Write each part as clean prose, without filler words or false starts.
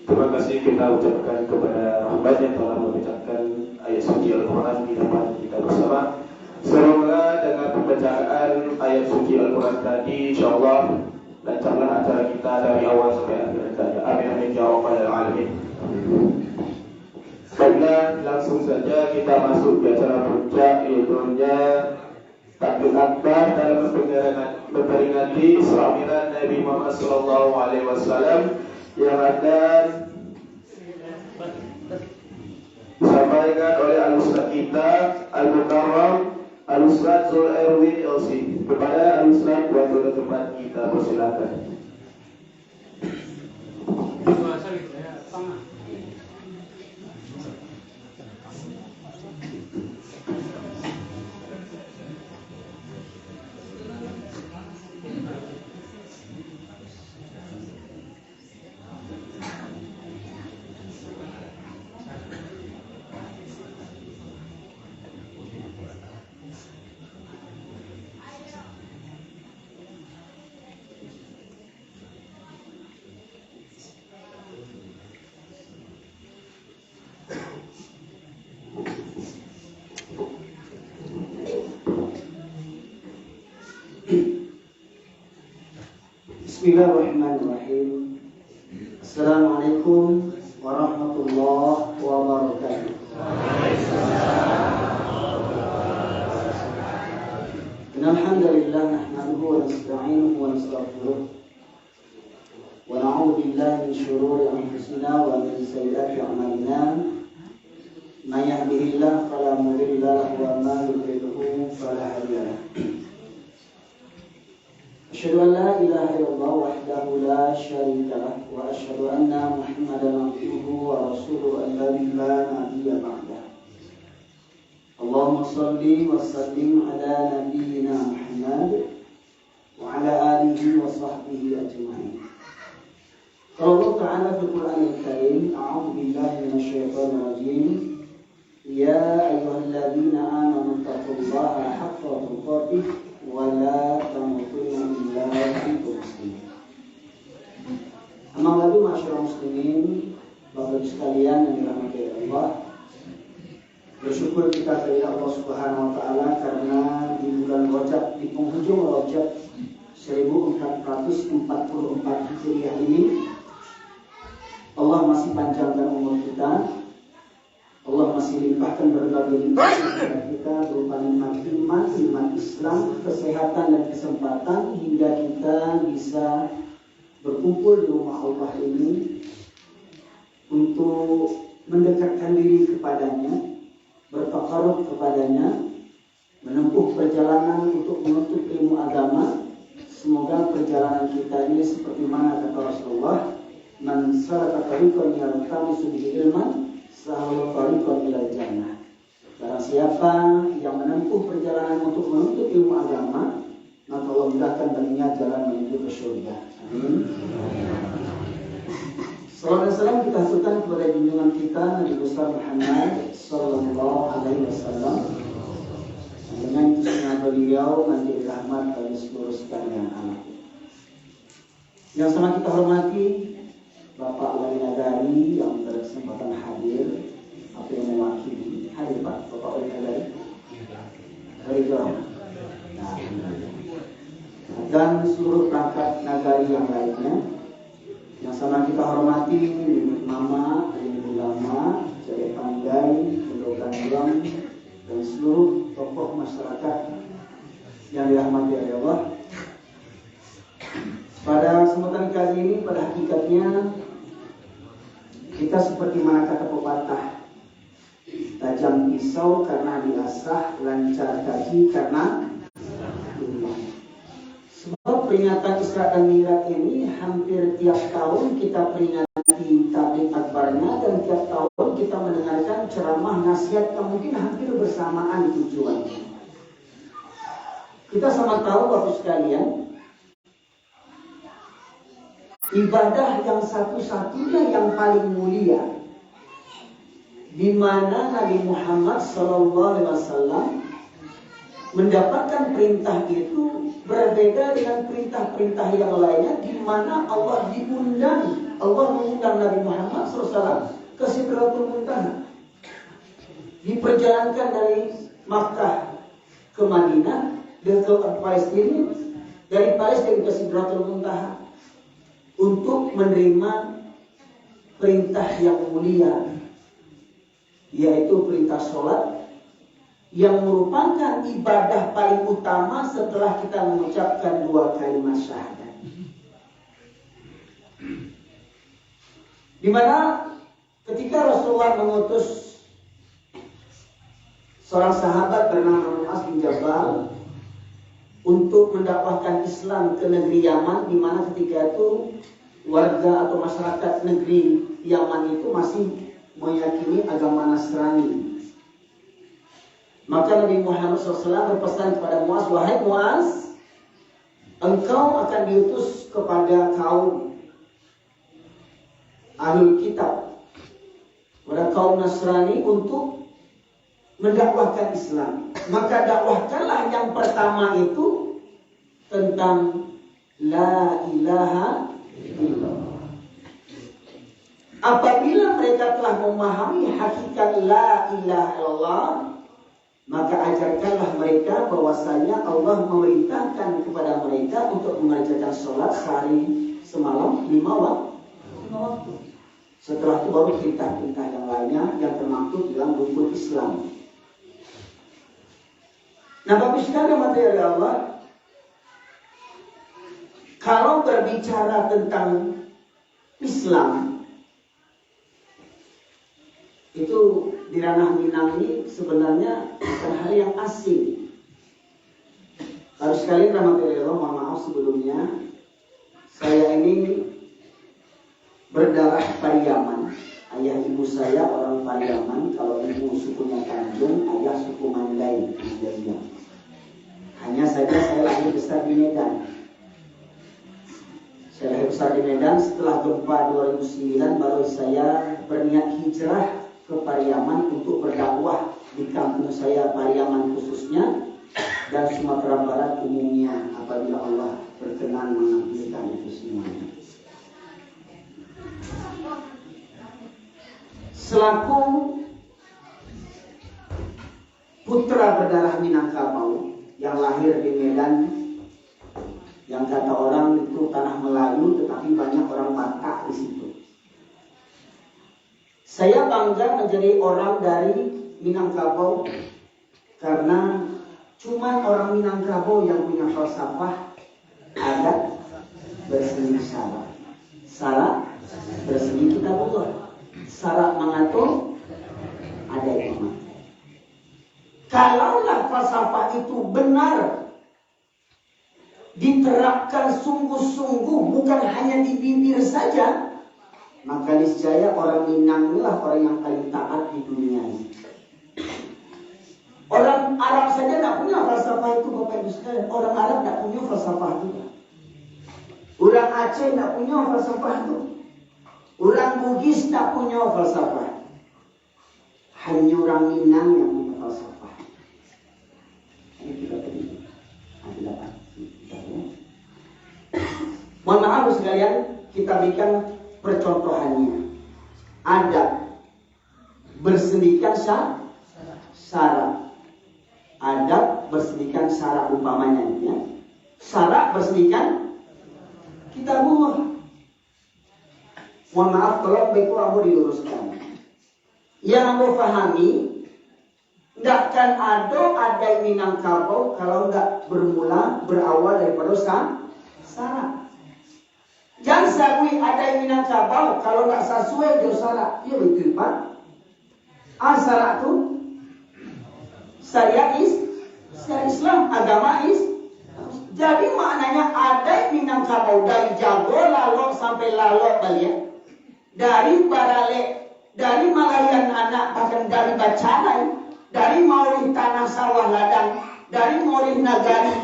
Terima kasih kita ucapkan kepada Rahman yang telah membacakan ayat suci Al-Quran di depan kita bersama. Semoga dengan pembacaan ayat suci Al-Quran tadi, insyaAllah lancarlah acara kita dari awal sampai akhir saja. Amin amin ya rabbal alamin. Baiklah, langsung saja kita masuk ke acara puncak, yaitu takbir akbar dalam memperingati Isra Mi'raj Nabi Muhammad SAW yang akan disampaikan oleh Al-Ustaz kita Al-Mukarram Al-Ustaz Zul Erwin LC. Kepada Al-Ustaz buat tuan tempat kita, persilakan. Bismillahirrahmanirrahim. Assalamualaikum warahmatullahi wabarakatuh. Alhamdulillah nahmaduhu wa nasta'inuhu wa nastaghfiruh wa na'udzu billahi min shururi anfusina wa min sayyiati a'malina. May yahdihillahu fala mudilla lahu wa may yudlilhu fala hadiya lahu. أشهد أن لا إله إلا الله وحده لا شريك له وأشهد أن محمدا عبده ورسوله الذي لا نبي بعده. اللهم صل وسلم على نبينا محمد وعلى آله وصحبه أجمعين. قال الله تعالى في القرآن الكريم: أعوذ بالله من الشيطان الرجيم. يا أيها الذين آمنوا اتقوا الله حق تقاته wala tamutunna illa wa antum muslimun. Amma ba'du, masyarakat muslimin, Bapak Ibu sekalian yang dirahmati Allah. Bersyukur kita kepada Allah Subhanahu wa taala karena di bulan Rajab, di penghujung Rajab 1444 Hijriah ini, Allah masih panjangkan umur kita. Allah masih limpahkan berbagai nikmat kepada kita berupa nikmat iman, nikmat Islam, kesehatan dan kesempatan hingga kita bisa berkumpul di rumah Allah ini untuk mendekatkan diri kepadanya, bertakarub kepadanya, menempuh perjalanan untuk menuntut ilmu agama. Semoga perjalanan kita ini seperti mana kata Rasulullah, man salaka tariqan yaltamisu bihi ilman sahabat tariqan ilal jannah. Barang siapa yang menempuh perjalanan untuk menuntut ilmu agama, maka Allah mudahkan baginya jalan menuju ke surga. Amin. Salam dan salam kita haturkan kepada junjungan kita Nabi besar Muhammad sallallahu alaihi wasallam. Dengan kesucian beliau menjadi rahmat bagi seluruh sekalian anak. Yang sama kita hormati Bapak Wali Nagari yang berkesempatan hadir, apa yang mewakili hadir Pak, Bapak Wali Nagari dari Jawa. Nah, dan seluruh perangkat nagari yang lainnya. Yang sama kita hormati Mama, Ibu Lama, Jaya Pandai, Pendokan Yang, dan seluruh tokoh masyarakat yang dirahmati oleh Allah. Pada kesempatan kali ini, pada hakikatnya kita seperti mana kata pepatah, tajam pisau karena diasah, lancar kaki karena Allah. Sebab peringatan Isra dan Mi'raj ini hampir tiap tahun kita peringati takbir akbarnya, dan tiap tahun kita mendengarkan ceramah nasihat yang mungkin hampir bersamaan tujuannya. Kita sama tahu Bapak sekalian, ibadah yang satu-satunya yang paling mulia, di mana Nabi Muhammad SAW mendapatkan perintah itu berbeda dengan perintah-perintah yang lainnya, di mana Allah diundang Allah mengundang Nabi Muhammad SAW ke Sidratul Muntaha. Diperjalankan dari Makkah ke Madinah dan ke Palestina, dari Palestina ke Sidratul Muntaha untuk menerima perintah yang mulia, yaitu perintah sholat, yang merupakan ibadah paling utama setelah kita mengucapkan 2 kalimat syahadat. Di mana ketika Rasulullah mengutus seorang sahabat bernama Muaz bin Jabal untuk mendakwahkan Islam ke negeri Yaman, di mana ketika itu warga atau masyarakat negeri Yaman itu masih meyakini agama Nasrani. Maka Nabi Muhammad SAW berpesan kepada Muaz, wahai Muaz, engkau akan diutus kepada kaum Ahlul Kitab, kepada kaum Nasrani untuk mendakwahkan Islam. Maka dakwahkanlah yang pertama itu tentang La ilaha illallah. Apabila mereka telah memahami hakikat La ilaha illallah, maka ajarkanlah mereka bahwasanya Allah memerintahkan kepada mereka untuk mengerjakan sholat sehari semalam 5 waktu. Setelah itu baru perintah-perintah yang lainnya yang termaktub dalam rukun Islam. Nah, Bapak sekalian materi Allah, kalau berbicara tentang Islam, itu di ranah Minang ini sebenarnya bukan hal yang asing. Kalau sekalian materi Allah, mohon maaf sebelumnya, saya ini berdarah Pariaman. Ayah ibu saya orang Pariaman. Kalau ibu sukunya Tanjung, ayah suku Mandai. Hanya saja saya lahir besar di Medan. Saya lahir besar di Medan. Setelah gempa 2009 baru saya berniat hijrah ke Pariaman untuk berdakwah di kampung saya, Pariaman khususnya, dan Sumatera Barat umumnya, apabila Allah berkenan mengambilkan itu semuanya. Selaku putra berdarah Minangkabau yang lahir di Medan, yang kata orang itu tanah Melayu, tetapi banyak orang Batak di situ. Saya bangga menjadi orang dari Minangkabau karena cuma orang Minangkabau yang punya falsafah adat berseni syarat. Syarat berseni kitabullah. Syarat mengatur ada iman. Kalaulah falsafah itu benar diterapkan sungguh-sungguh, bukan hanya di bibir saja, maka niscaya orang Minang inilah orang yang paling taat di dunia ini. Orang Arab saja tidak punya falsafah itu, Bapak Ibu sekalian. Orang Arab tidak punya falsafah itu. Orang Aceh tidak punya falsafah itu. Orang Bugis tak punya falsafah. Hanya orang Minang yang punya falsafah. Ini kita tadi ada dapat. Mohon maaf sekalian, kita berikan percontohannya. Adab bersendirikan syarat. Adab bersendirikan syarat umpamanya, ya. Syarat bersendirikan kitabullah. Mohon maaf kalau baik kurang mau diluruskan. Yang mau pahami, tidak akan ada Minangkabau kalau tidak berawal daripada syarat. Jangan sakui ada Minangkabau kalau tidak sesuai dengan syarat. Ya betul Pak. Syarat itu syariat Islam, agama Jadi maknanya ada Minangkabau dari Jago Lalok sampai Lalok balik. Dari Barale, dari Malayan anak, bahkan dari Bacanai, dari Maurih tanah sawah ladang, dari Maurih nagari,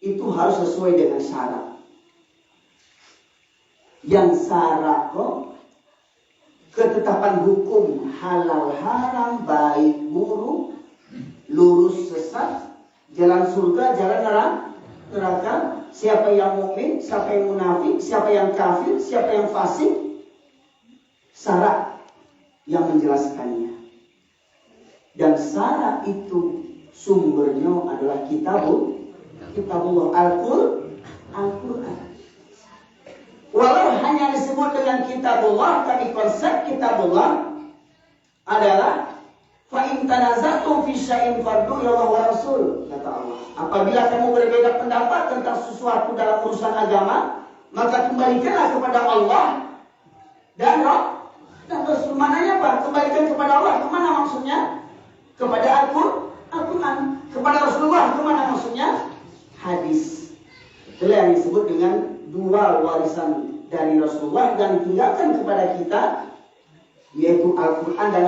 itu harus sesuai dengan syarat. Yang syarat kok ketetapan hukum halal haram, baik buruk, lurus sesat, jalan surga, jalan neraka, siapa yang mukmin, siapa yang munafik, siapa yang kafir, siapa yang fasik, syarat yang menjelaskannya. Dan syarat itu sumbernya adalah kitabullah Al-Quran. Walau hanya disebut dengan kitabullah, tapi konsep kitabullah adalah fa in tanaza'tum fi syai'in farduhu ila Allah wa Rasul, kata Allah. Apabila kamu berbeda pendapat tentang sesuatu dalam urusan agama, maka kembalikanlah kepada Allah dan Rasul. Maknanya apa? Kembalikan kepada Allah, kemana maksudnya? Kepada Al-Quran. Kepada Rasulullah, kemana maksudnya? Hadis. Itulah yang disebut dengan dua warisan dari Rasulullah dan ditinggalkan kepada kita, yaitu Al-Quran dan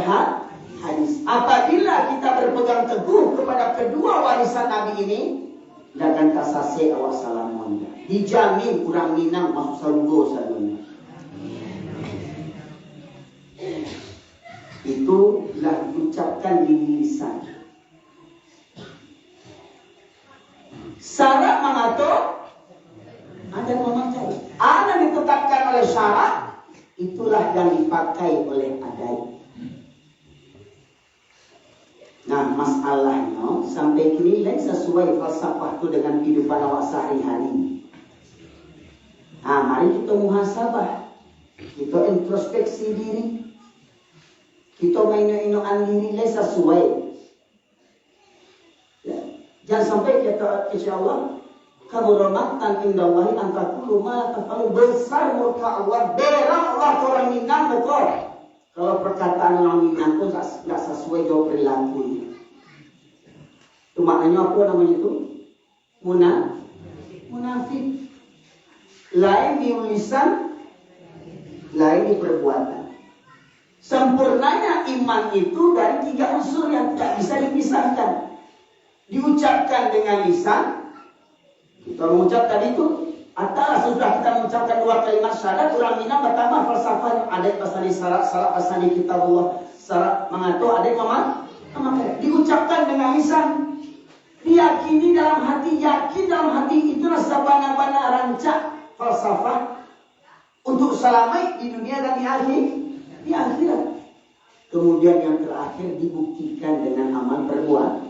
hadis. Apabila kita berpegang teguh kepada kedua warisan Nabi ini, lakan kasase awak salamun. Dijamin kurang minang masuk surga sadunya. Itulah diucapkan di lisan. Syarat mengatur ada memakai. Ada ditetapkan oleh syarat, itulah yang dipakai oleh adai. Nah, masalahnya sampai kini lain sesuai falsafah itu dengan kehidupan awak sehari-hari. Nah, mari kita muhasabah, kita introspeksi diri, kita main-mainan diri lain sesuai. Ya. Jangan sampai kita insyaallah kaburomatan indallahi antakulu ma tafalu, besar murka Allah, berang Allah orang minang betul. Kalau perkataan orang minang pun tidak sesuai jauh perilaku. Itu maknanya apa namanya itu? Munafik. Lain di lisan, lain di perbuatan. Sempurnanya iman itu dari 3 unsur yang tidak bisa dipisahkan. Diucapkan dengan lisan. Kita mengucap tadi itu, atau sudah kita mengucapkan 2 kalimat syahadat, orang Minang pertama falsafah ada pasal syarat pasal kitabullah, syarat mengatur ada memakai. Diucapkan dengan lisan, diyakini dalam hati, yakin dalam hati, itu rasa bana-bana rancak falsafah untuk selamat di dunia dan di akhirat. Kemudian yang terakhir dibuktikan dengan amal perbuatan.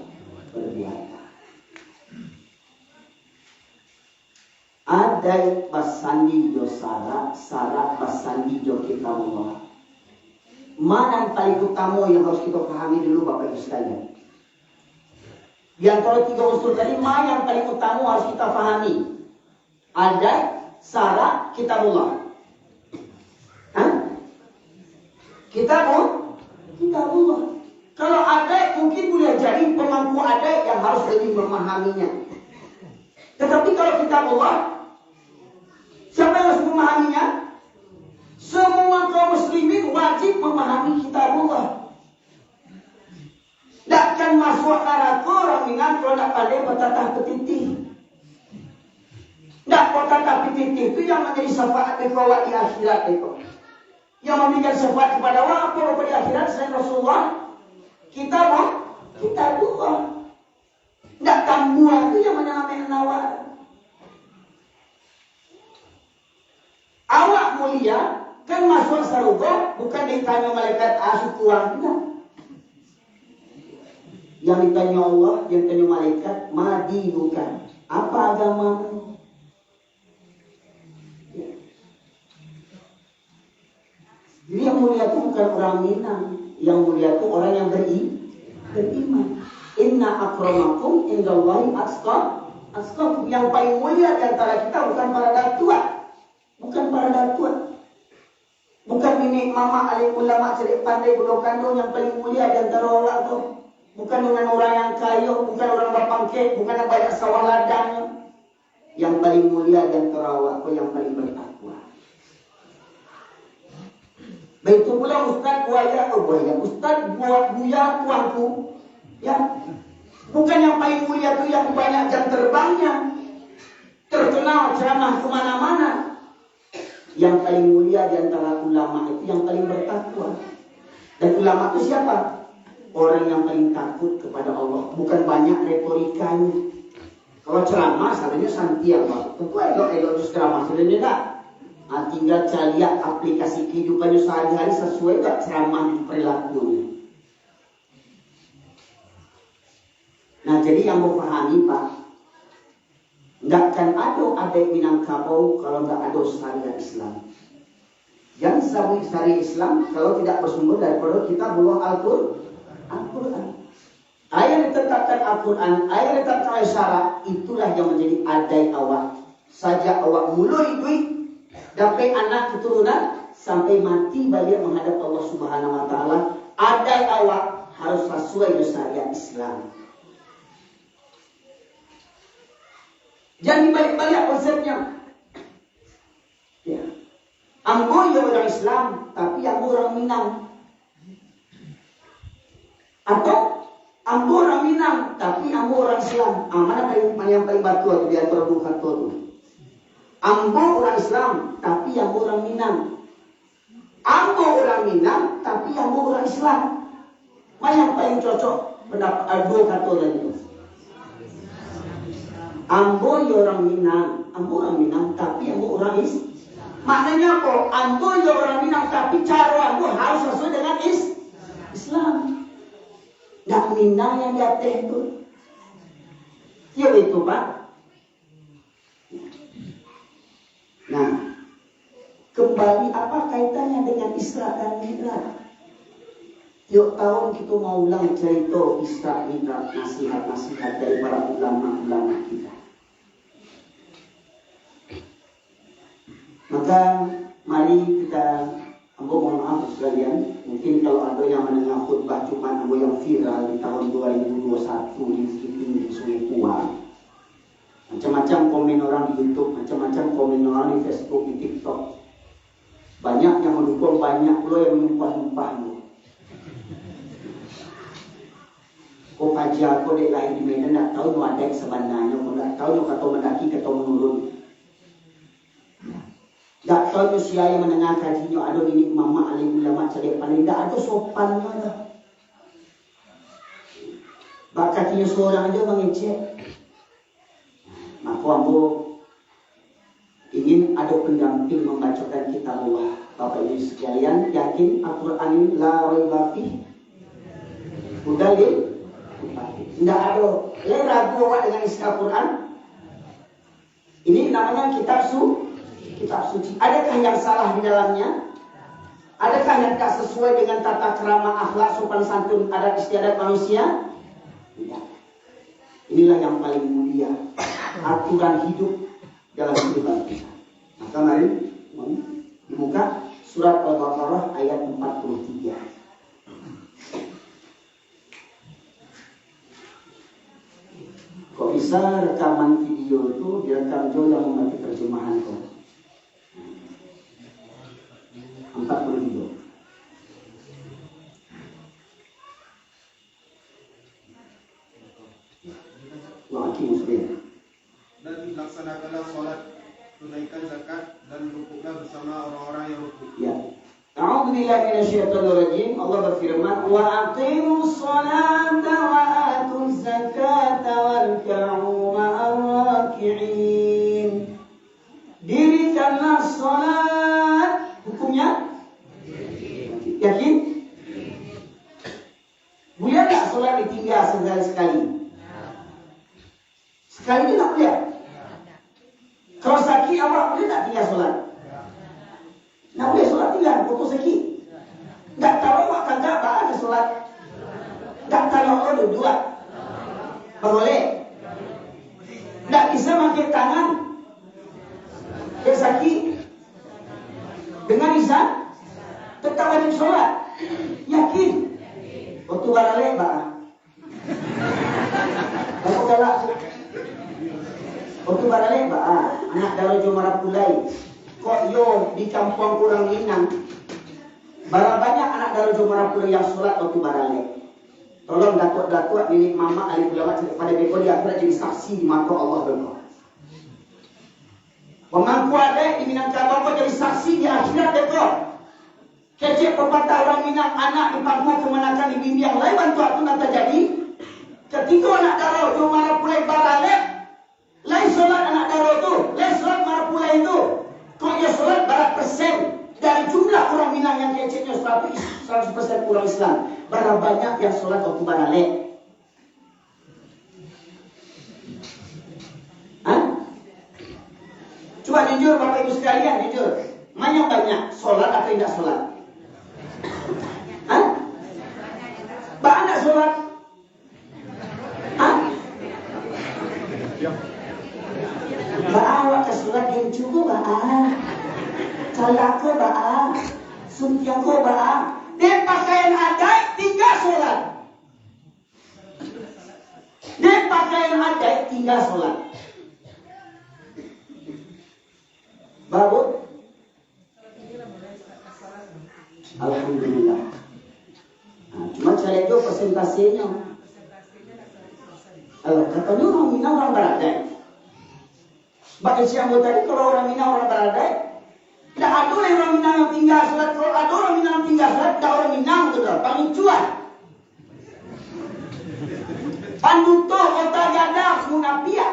Ada pasandi jo syarat pasandi jo kitabullah. Mana yang paling utama yang harus kita pahami dulu Bapak Ibu sekalian? Di antara 3 unsur tadi, mana yang paling utama harus kita pahami? Ada syarat kitabullah. Kitabullah. Kalau ada mungkin boleh jadi pemangku ada yang harus lebih memahaminya. Tetapi kalau kitabullah, siapa yang harus memahaminya? Semua kaum muslimin wajib memahami kitabullah. Takkan masuk neraka orang ingat kalau tak pandai bertatah petitih. Tak bertatah petitih itu yang menjadi syafaat dikawat di akhirat itu. Yang memberikan syafaat kepada Allah apa di akhirat selain Rasulullah? Kitabullah. Tak tambuhan itu yang menyamakan awak. Awak mulia kan masuk surga bukan ditanya malaikat syukuran, tidak. Yang ditanya Allah, yang ditanya malaikat, madinukan, apa agamamu? Ya. Jadi yang mulia itu bukan orang Minang, yang mulia itu orang yang beriman. Inna akramakum indallahi atqakum. Yang paling mulia di antara kita bukan para datua. Bukan ini mama alim ulama cerik pandai bodoh kandung yang paling mulia di antara orang itu. Bukan dengan orang yang kaya, bukan orang berpangkat, bukan yang banyak sawah ladang. Yang paling mulia di antara orang itu yang paling bertakwa. Begitu pula Ustaz Buya tuanku, ya. Bukan yang paling mulia itu yang banyak jam terbangnya, terkenal ceramah kemana-mana. Yang paling mulia di antara ulama itu yang paling bertakwa. Dan ulama itu siapa? Orang yang paling takut kepada Allah, bukan banyak retorikanya. Kalau ceramah sebenarnya santiang, tentu elok ceramah sebenarnya tak. Nah, tinggal cara lihat aplikasi kehidupannya sehari-hari sesuai tak ceramah di perilakunya. Nah, jadi yang mau pahami Pak, nggak akan ada Minangkabau kalau nggak ada syariat Islam. Yang syariat Islam kalau tidak bersumber daripada kita buah Al-Quran. Ayat ditetapkan Al-Quran, ayat ditetapkan syarat, itulah yang menjadi adai awak. Sajak awak mulai duit, sampai anak keturunan, sampai mati balik menghadap Allah Subhanahu Wa Taala, adai awak harus sesuai dengan syariat Islam. Jangan dibalik-balik konsepnya. Ya. Ambo ya orang Islam, tapi ambo orang Minang. Atau ambo orang Minang, tapi ambo orang Islam. Mana yang paling batu atau di antara dua kata itu? Ambo orang Islam, tapi ambo orang Minang. Ambo orang Minang, tapi ambo orang Islam. Mana yang paling cocok pendapat dua kata itu? Ambo orang Minang, tapi ambo orang Islam. Maknanya apa? Ambo orang Minang, tapi cara ambo harus sesuai dengan Islam. Nggak Minang yang jatuh itu. Ya itu Pak. Nah, kembali apa kaitannya dengan Isra dan Mi'raj? Tiap tahun kita mau ulang cerita Isra Mi'raj, nasihat-nasihat dari para ulama-ulama kita. Maka mari kita, ambo mohon maaf sekalian, mungkin kalau ada yang mendengar khutbah Jumat ambo yang viral di tahun 2021 di Sungai Kuang, macam-macam komen orang di YouTube, macam-macam komen orang di Facebook, di TikTok, banyak yang mendukung, banyak pula yang menyumpah-nyumpah. Kau kaji aku dek lahir di Medan, tak tahu no ada sebenarnya, kau tak tahu no kata mendaki, kata menurun. Tak tahu usia yang menengah kajinya ada ini mama alim ulama cedek paling tak ada sopannya dah. Bak kakinya seorang aja mengecek. Maka ambo ingin ada pendamping membacakan kitab Allah. Bapak Ibu sekalian, yakin Al-Quran ini la raiba fi hudal. Tidak ada ragu awak dengan isi Al-Quran. Ini namanya kitab suci. Adakah yang salah di dalamnya? Adakah yang tak sesuai dengan tata krama, akhlak, sopan santun, adat istiadat manusia? Tidak. Inilah yang paling mulia, aturan hidup dalam kehidupan kita. Maka mari dibuka surat Al-Baqarah ayat 43. Kok bisa rekaman video itu direkam Jo yang mengerti terjemahan kok? 42. Wa'aki muslim. Dan laksanakanlah sholat, tunaikan zakat, dan rukuklah bersama orang-orang yang rukuk. Ya. A'udzu billahi minasyaitonir rajim. Allah berfirman, "Wa aqimus sholata wa atuz zakata warka'u ma'ar raki'in." Dirikanlah sholat. Hukumnya? Yakin? Boleh tak sholat ditinggal sekali-sekali? Sekali ini tak boleh. Kalau sakit awak boleh tak tinggal sholat? Tak boleh sholat tinggal, putus sakit. Tak tahu awak kagak ada sholat. Tak tahu awak duduk. Boleh. Tak bisa pakai tangan. Dia sakit. Dengan lisan tetap wajib sholat. Yakin? Waktu baralek pak. Kamu galak. Waktu baralek pak. Anak dalam Jumarap Pulai. Kok yo di kampung kurang Minang. Barang banyak anak dalam Jumarap Pulai yang sholat waktu baralek. Tolong datuk-datuk nenek mama alim ulama pada beko dia akhirat jadi saksi di mata Allah beko. Pemangku ada di Minangkabau jadi saksi di akhirat beko. Kecek pepatah orang Minang, anak di pangku kemenakan di bimbing lain bantu aku nak terjadi. Ketika anak darah Jumarap Pulai baralek, lain sholat anak darah itu, lain sholat marah Pulai itu. Kok dia sholat berapa persen dari jumlah orang Minang yang kecilnya 100% orang Islam. Berapa banyak yang sholat waktu baralek? Hah? Coba jujur Bapak Ibu sekalian, jujur. Mana yang banyak, sholat atau tidak sholat? Hah? Banyak sholat? Hah? Bawa ke sholat yang cukup, calaka ba'a, suntiako ba'a. Dia pakaian adat, tinggal sholat. Dia pakaian adat, tinggal sholat. Bagus. Alhamdulillah. Nah, cuma cara itu persentasenya. Katanya orang Minang orang Baradai. Bagi siapa tadi kalau orang Minang orang Baradai, tidak ada orang Minang yang tinggal sholat. Kalau ada orang Minang yang tinggal sholat, tidak orang Minang itu dah paling cuan. Panduto kota gada munafia.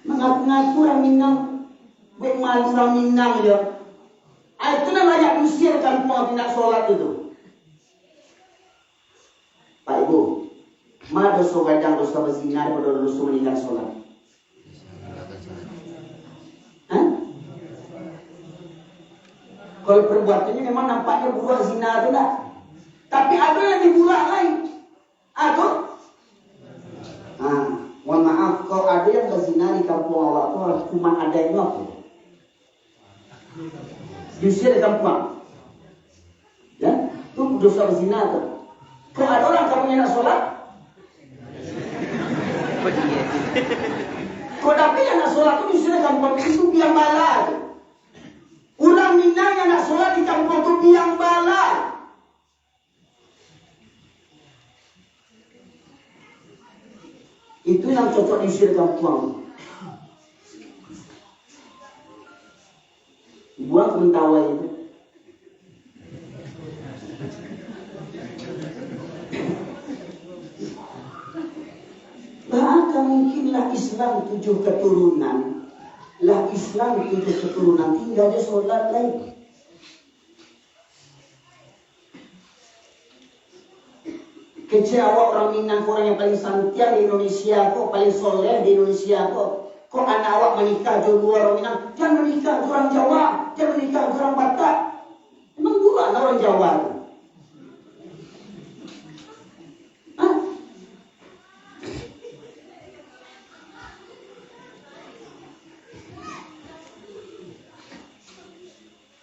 Mengaku-ngaku orang Minang, buat malu orang Minang dia. Itu nak layak usir kampung tidak sholat itu. Pak Ibu, mana dosa gadang, dosa berzina, daripada dosa meninggal sholat? Hah? Kalau perbuatannya memang nampaknya buruan zina itu tak. Tapi ada yang lebih buruan lain. Atau? Mohon maaf, kalau ada yang berzina di kampung awak itu cuma adanya apa? Diusir di kampung. Ya? Itu dosa berzina itu. Kalau ada orang kampungnya nak sholat, kalau tapi yang nak sholat itu diusir di kampung itu biang bala. Orang Minang yang nak sholat di kampung itu biang bala. Itu yang cocok diusir di kampung. Buang mentawai itu. Bahkan mungkinlah Islam 7 keturunan. Lah Islam 7 keturunan tinggal dia sholat lagi. Kecewa orang Minang, orang yang paling santia di Indonesia kok, paling soleh di Indonesia kok. Kok anak awak menikah dua orang Minang? Jangan menikah orang Jawa, jangan menikah orang Batak. Memang dua orang Jawa tu.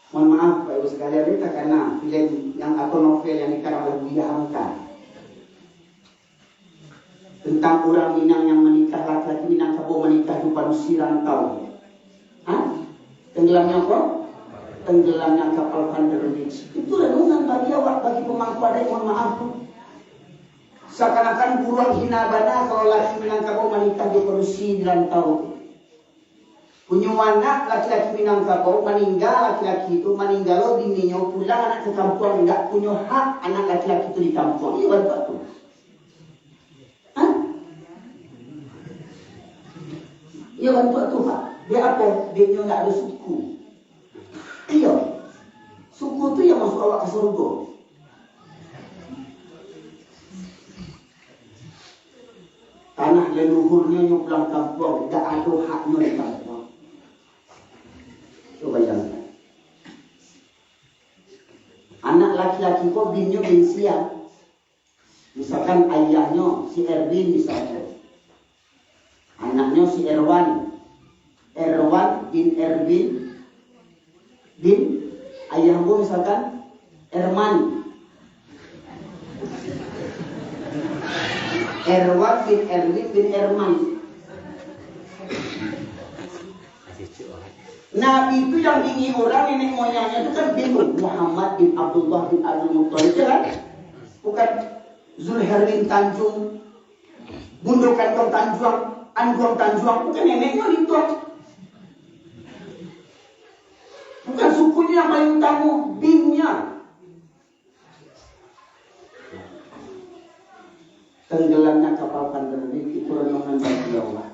Mohon maaf Pak Ibu sekalian, ini karena film yang atau novel yang dikarang oleh Buya Hamka tentang orang Minang yang menikah, laki-laki Minangkabau menikah di Padusi Rantau. Tenggelamnya apa? Tenggelamnya kapal Thunder Beach. Itu renungan bagi awak, bagi pemangku adat. Mohon maaf. Seakan-akan buruan hina bana kalau laki Minangkabau menikah di Padusi Rantau. Punya anak laki-laki Minangkabau meninggal, laki-laki itu meninggal bininya pulang anak ke kampung, enggak punya hak anak laki-laki itu di kampung. Ini bantu tu. Ya bantu tu Pak. Dia apa? Dia enggak ada suku. Iya. Suku tu yang masuk awak ke surga. Tanah leluhurnya yang pulang kampung, enggak ada haknya di kampung. Coba bayangkan. Anak laki-laki kok binnya bin Siap. Misalkan ayahnya si Erwin misalnya. Anaknya si Erwan. Erwan bin Erwin bin ayahmu misalkan Erman. Erwan bin Erwin bin Erman. Nabi itu yang ingin orang nenek moyangnya itu kan bingung. Muhammad bin Abdullah bin Abdul Muttalib kan? Bukan Zulherwin Tanjung, Bundok Kantong Tanjuang, Angguang Tanjuang, bukan neneknya itu. Bukan sukunya yang paling utama, binnya. Tenggelamnya kapal Thunder Beach itu renungan bagi Allah.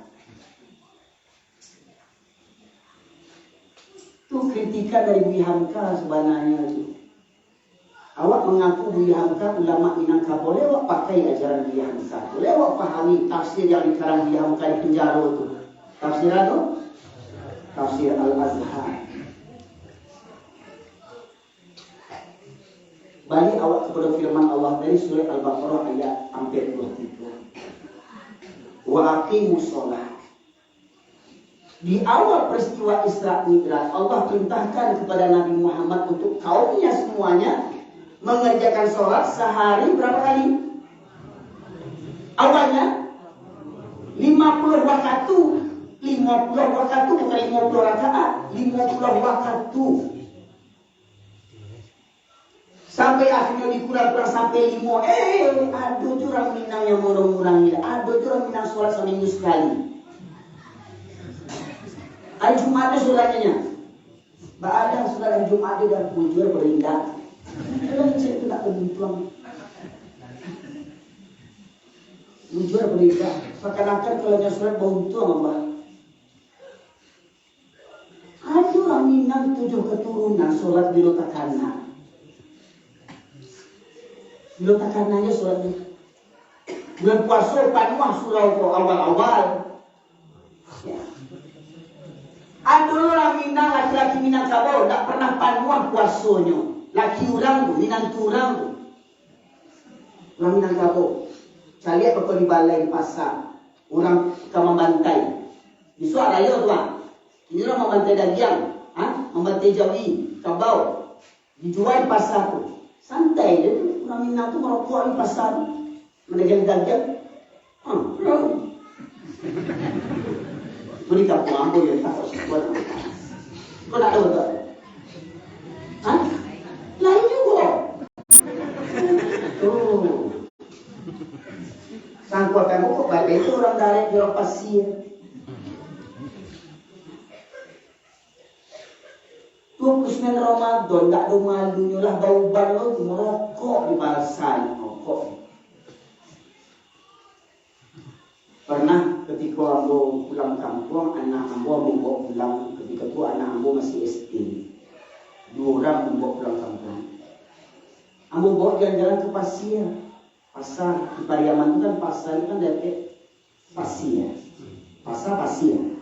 kritikan dari Buya Hamka sebenarnya itu. Awak mengaku Buya Hamka ulama Minangkabau, lewat pakai ajaran Buya Hamka, lewat pahami tafsir yang dikarang Buya Hamka di penjara itu. Tafsir itu? Tafsir Al-Azhar. Balik awak kepada firman Allah dari surah Al-Baqarah ayat 43. Wa aqimus shalah. Di awal peristiwa Isra Mi'raj, Allah perintahkan kepada Nabi Muhammad untuk kaumnya semuanya mengerjakan sholat sehari berapa kali? Awalnya 50 waktu. 50 waktu bukan 50 rakaat, 50 waktu. Sampai akhirnya dikurang-kurang sampai 5. Ada jurang Minang yang murang-murangnya. Ada jurang Minang sholat seminggu sekali. Hari Jumat ada sholatnya. Ada sholat hari Jumat ada dan muncul berindah. Kalau saya tidak beruntung. Muncul berindah. Seakan-akan kalau dia sholat beruntung apa? Ada orang Minang 7 keturunan sholat di Lotakana. Di Lotakananya sholatnya. Bulan puasa panuah surau awal-awal. Ya. Ada orang Minang, laki-laki Minangkabau tak pernah panuah puasanya. Laki orang tu, Minang orang tu. Orang Minangkabau. Saya lihat apa di balai di pasar. Orang suka membantai. Di suat raya tu lah. Ini orang membantai dagiang. Membantai jawi, kabau. Dijual di pasar tu. Santai dia tu. Orang Minang tu merokok di pasar tu. Mendagang-dagang. Kau di kampung Ambo yang tak buat apa. Kau nak tahu tak? Lain juga. Sangkuat kamu kok badai itu orang darat di orang pasir. 29 Ramadan tak ada malunya lah bau-bau lo merokok di pasar merokok. Pernah ketika ambo pulang kampung, anak ambo bawa pulang. Ketika itu anak ambo masih SD. 2 orang membawa pulang kampung. Ambo bawa jalan-jalan ke pasir. Pasar di Pariaman itu kan pasar itu kan dari pasir. Pasar pasir.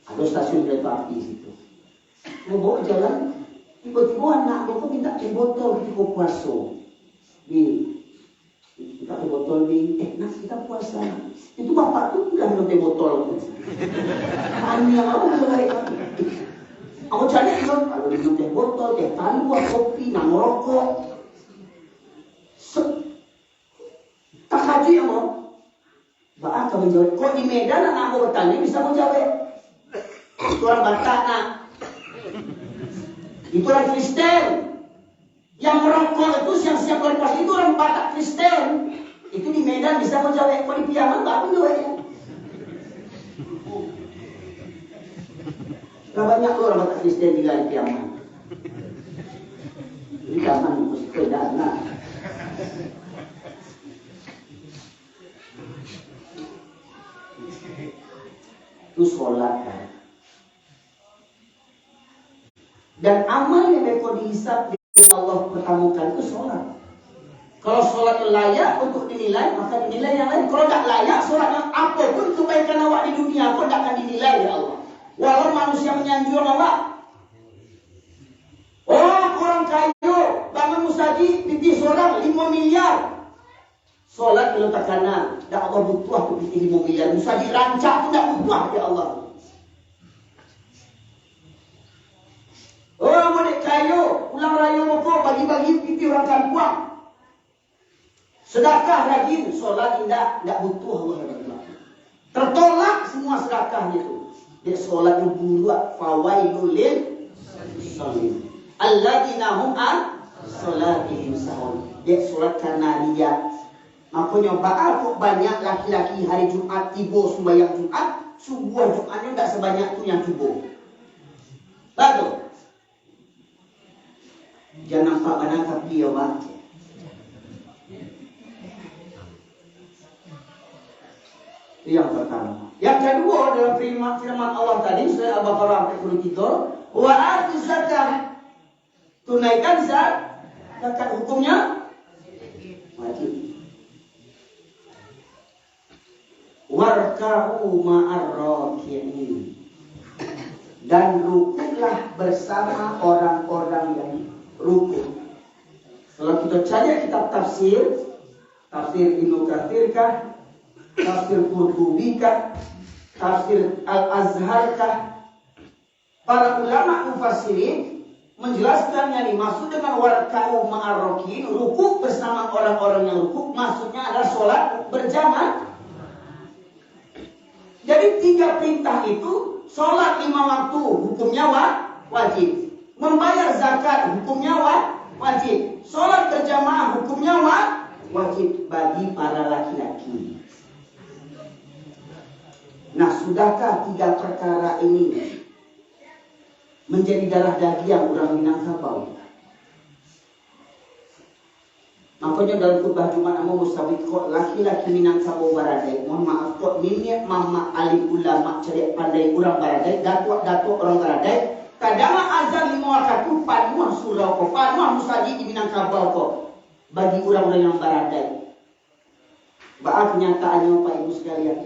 Ada stasiun kereta api situ. Ambo bawa jalan. Tiba-tiba anak ambo minta botol ketika puasa. Minta botol nak kita puasa. Itu bapak tu bilang minum teh botol. Tanya apa mereka? Aku cari kalau minum teh botol, teh talua, kopi, nak merokok. Tak haji ya mau. Bapak akan menjawab. Kok di Medan anak aku bertanya bisa menjawab? Itu orang Batak nak. Itu orang Kristen. Yang merokok itu siang-siang bulan puasa itu orang Batak Kristen. Itu di Medan bisa menjawab, kalau di Piaman tak menjawabnya. Gak banyak orang Batak Kristen tinggal di Piaman. Di Piaman itu sepeda nak. Itu sholat kan. Dan amal yang mereka dihisap dengan Allah pertemukan itu sholat. Kalau sholat layak untuk dinilai, maka dinilai yang lain. Kalau tak layak, sholat apapun kebaikan awak di dunia pun tak akan dinilai oleh Allah. Walau manusia menyanjung awak. Orang kaya bangun musaji, pipih seorang 5 miliar. Sholat kalau tak kena, tak Allah butuh aku pipih 5 miliar. Musaji rancak pun tak butuh ya Allah. Orang boleh kaya, ulang raya mereka bagi-bagi pipih orang kampung. Sedekah rajin, solat indah, tak butuh Allah. Tertolak semua sedekahnya itu. Dia solat itu buat fawailul lil musallin. Alladzina hum an salatihim sahun. Dia solat karena dia. Makanya bakal banyak laki-laki hari Jumat tiba sembahyang Jumat, subuh Jumatnya tak sebanyak tu yang tiba. Betul. Jangan nampak mana kaki ya, Pak. Yang pertama. Yang kedua dalam firman Allah tadi surah Al-Baqarah 43, Wa atu zakah. Tunaikan zakat, hukumnya wajib. Warka'u ma'ar raki'in. Dan rukuklah bersama orang-orang yang rukuk. Kalau kita cari kitab tafsir Ibnu Katsir kah, tafsir Qurtubi kah, tafsir Al-Azhar kah, para ulama mufassirin menjelaskan yang dimaksud dengan warka'u ma'ar raki'in, rukuk bersama orang-orang yang rukuk, maksudnya adalah sholat berjamaah. Jadi 3 perintah itu, sholat 5 waktu hukumnya wajib, membayar zakat hukumnya wajib, sholat berjamaah hukumnya wajib bagi para laki-laki. Nah, sudahkah 3 perkara ini menjadi darah daging orang Minangkabau? Makanya dalam khutbah Jumat Amu Musabit kok laki-laki Minangkabau Baradai, mohon maaf kok minyak mama alim ulama cerdik pandai orang Baradai, datuk orang Baradai, kadang azan 5 waktu panuh surau kok, panuh musaji di Minangkabau kok bagi orang-orang yang Baradai. Baik kenyataannya Pak Ibu sekalian.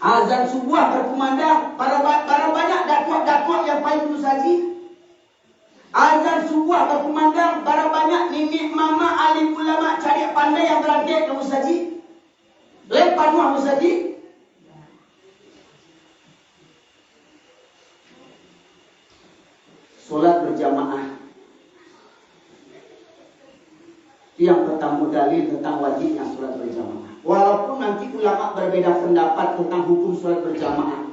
Azan subuh berkumandang, para banyak datuk yang Pak Ibu musaji. Azan subuh berkumandang, para banyak nenek mama alim ulama cari pandai yang berada ke musaji. Lepas nuah musaji. Solat berjamaah. Yang pertama dalil tentang wajibnya solat berjamaah. Walaupun nanti ulama berbeda pendapat tentang hukum solat berjamaah.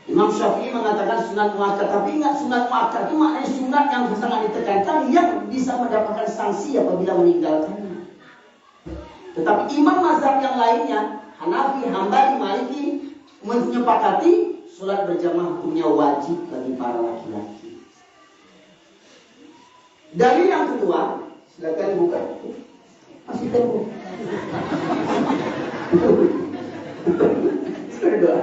Imam Syafi'i mengatakan sunat muakkad, tapi ingat sunat muakkad itu maknanya sunat yang sangat ditekankan yang bisa mendapatkan sanksi apabila meninggalkannya. Tetapi imam mazhab yang lainnya, Hanafi, Hambali, Maliki, menyepakati solat berjamaah hukumnya wajib bagi para laki-laki. Dalil yang kedua, silakan buka. Masih tunggu. Berdoa.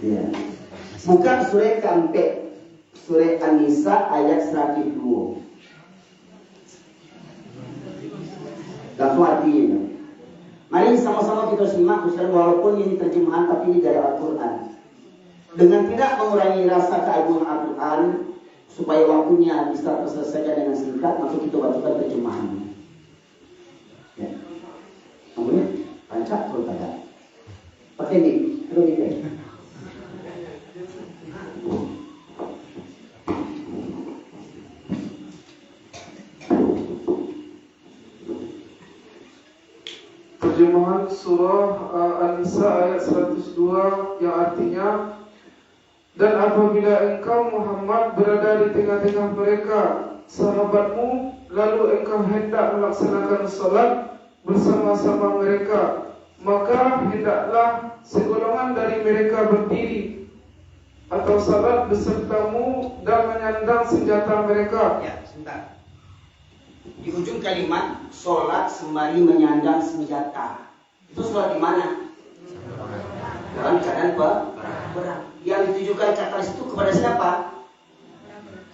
Ya. Bukan surah Kampe, surah An-Nisa ayat 102. Langsung artinya. Mari sama-sama kita simak, walaupun ini terjemahan tapi ini dari Al-Quran. Dengan tidak mengurangi rasa keagungan Al-Quran, supaya waktunya bisa terselesaikan dengan singkat, maka kita bacakan terjemahannya. Ya. Kemudian pancak kalau tak pakai ini, terus ini. Terjemahan surah An-Nisa ayat 102 yang artinya, dan apabila engkau Muhammad berada di tengah-tengah mereka sahabatmu, lalu engkau hendak melaksanakan salat bersama-sama mereka, maka hendaklah segolongan dari mereka berdiri atau salat besertamu dan menyandang senjata mereka. Ya, sebentar. Di ujung kalimat sholat sembari menyandang senjata. Itu sholat di mana? Dalam keadaan perang. Yang ditujukan kata itu kepada siapa?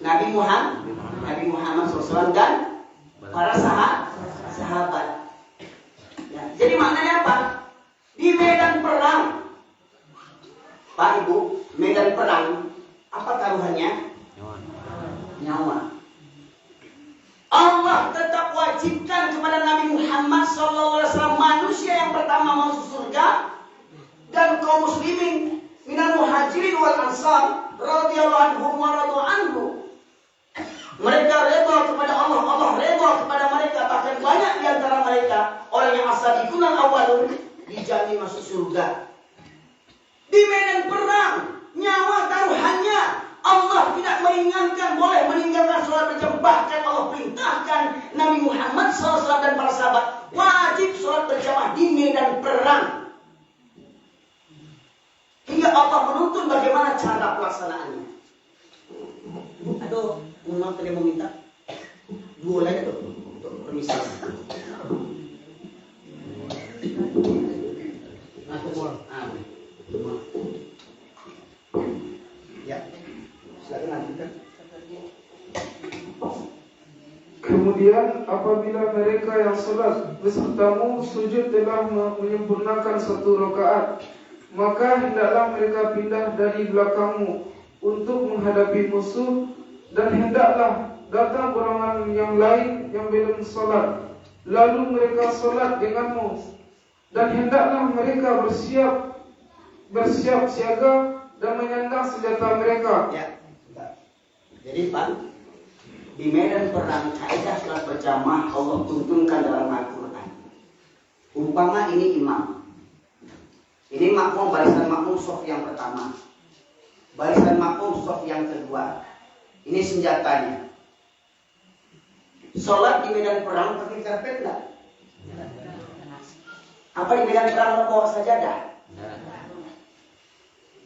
Nabi Muhammad SAW dan para sahabat. Ya, jadi maknanya apa? Di medan perang, Pak Ibu, medan perang, apa taruhannya? Nyawa. Allah tetap wajibkan kepada Nabi Muhammad SAW, manusia yang pertama masuk surga, dan kaum muslimin minal muhajirin wal ansar radhiyallahu anhum wa radu anhu. Mereka redha kepada Allah, Allah redha kepada mereka, bahkan banyak di antara mereka orang yang as-sabiqun al-awwalun dijamin masuk surga. Di medan perang, nyawa taruhannya. Allah tidak meringankan, boleh meninggalkan sholat berjamaah. Bahkan Allah perintahkan Nabi Muhammad SAW dan para sahabat wajib sholat berjamaah di medan perang. Hingga Allah menuntun bagaimana cara pelaksanaannya. Aduh, memang tadi mau minta 2 lagi tuh untuk permisi. Aku mau. Ya, silakan lanjutkan. Kemudian apabila mereka yang salat besertamu sujud telah menyempurnakan satu rakaat, maka hendaklah mereka pindah dari belakangmu untuk menghadapi musuh, dan hendaklah datang golongan yang lain yang belum salat, lalu mereka salat denganmu, dan hendaklah mereka bersiap siaga dan menyandang senjata mereka. Ya, jadi Pak, di medan perang kaidah salat berjamaah Allah tuntunkan dalam Al-Quran. Umpama ini imam, ini makmum, barisan makmum saf yang pertama, barisan makmum saf yang kedua. Ini senjatanya. Sholat di medan perang pakai karpet enggak? Apa di medan perang bawa sajadah?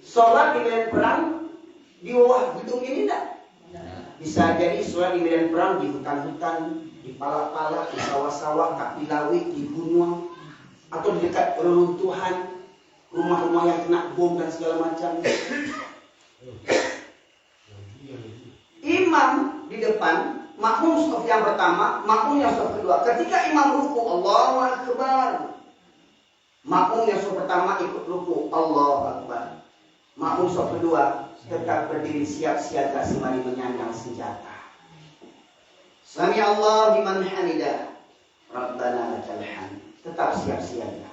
Sholat di medan perang di bawah gedung ini enggak? Bisa jadi sholat di medan perang di hutan-hutan, di palak-palak, di sawah-sawah, kaki lawit, di gunung, atau di dekat reruntuhan, rumah-rumah yang kena bom dan segala macam. Imam di depan, makmum shaf yang pertama, makmum yang shaf kedua. Ketika imam ruku, Allahu Akbar. Makmum yang shaf pertama ikut ruku, Allahu Akbar. Makmum shaf kedua tetap berdiri siap siaga sembari menyandang senjata. Sami Allah liman hamidah. Rabbana lakal hamd. Tetap siap siaga.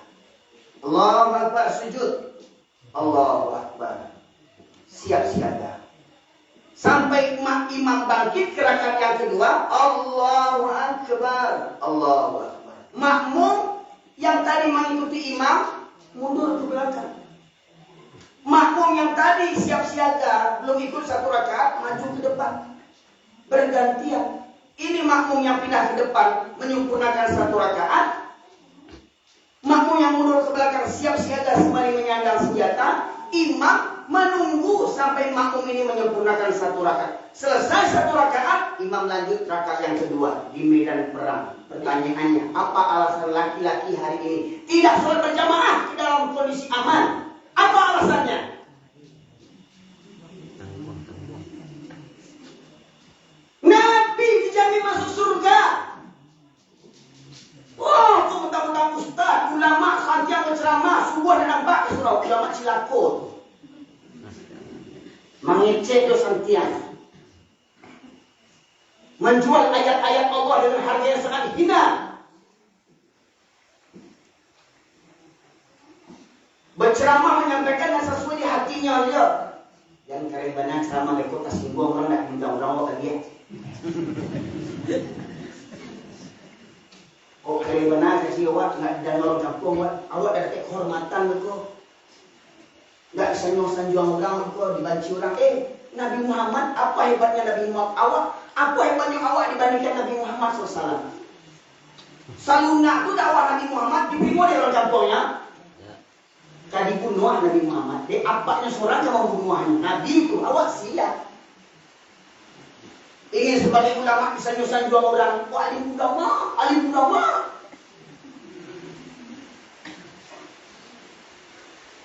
Allahu Akbar sujud. Allahu Akbar. Siap siaga. Sampai imam bangkit ke rakaat yang kedua, Allahu Akbar. Allahu Akbar. Makmum yang tadi mengikuti imam mundur ke belakang. Makmum yang tadi siap siaga belum ikut satu rakaat maju ke depan. Bergantian. Ini makmum yang pindah ke depan menyempurnakan satu rakaat. Makmum yang mundur ke belakang siap siaga sembari menyandang senjata. Imam menunggu sampai makmum ini menyempurnakan satu rakaat. Selesai satu rakaat, imam lanjut rakaat yang kedua di medan perang. Pertanyaannya, apa alasan laki-laki hari ini tidak sholat berjamaah di dalam kondisi aman? Apa alasannya? Nabi dijamin masuk surga. Wah, kau mentang-mentang ustaz, ulama, santiang berceramah, subuh dan nampak ke surau, ulama cilakut. Mengecek do santiang. Menjual ayat-ayat Allah dengan harga yang sangat hina. Berceramah menyampaikan yang sesuai di hatinya dia. Yang kare benar ceramah lekot tasinggung orang nak undang-undang awak dia. Kok kare benar kasi awak nak dan orang kampung awak dah dapat kehormatan kok. Enggak sanjung-sanjung orang kok dibanci orang. Nabi Muhammad, apa hebatnya Nabi Muhammad awak? Apa hebatnya awak dibandingkan Nabi Muhammad SAW? Saluna itu dakwah Nabi Muhammad diberi oleh orang kampungnya. Tadi bunuh Nabi Muhammad. Apaknya seorang yang mau bunuhnya? Nabi itu awak siap. Ingin sebagai ulama disanjung-sanjung orang. Wah, alim ulama, alim ulama.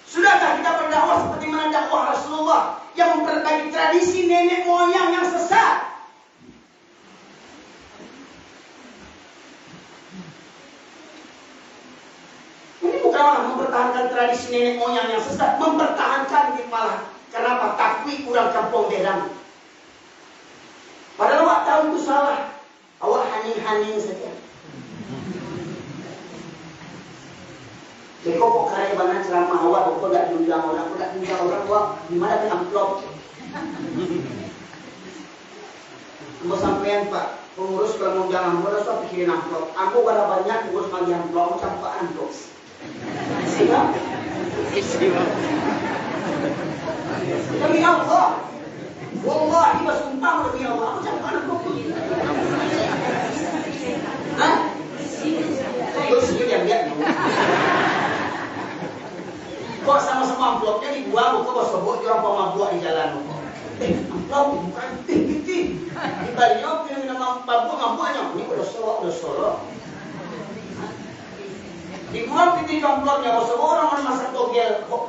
Sudahkah kita berdakwah seperti mana dakwah Rasulullah yang memperbaiki tradisi nenek moyang yang sesat? Ini bukanlah mempertahankan tradisi nenek moyang yang sesat, mempertahankan malah. Kenapa? Takwi kurang kampung berang. Padahal awak tahu itu salah. Awak haning-haning saja. Jadi kok kaya banget ceramah awak, kok tidak diundang orang, awak gimana ke amplop? Ambo sampean Pak, pengurus kalau mau jangan ambo, so pikirin amplop. Aku pada banyak pengurus bagi amplop, campak amplop. Siapa? Demi Allah, wallahi bersumpah demi Allah, aku campak amplop. Hah? Terus dia lihat. Kok sama-sama amplopnya dibuang, kok sebut orang pemabuk di jalan. Amplop bukan tinggi. Di Baliau punya nama mabuk-mabuknya. Ini udah solo. Dibuang titik amplopnya, kok semua orang masak togel. Kok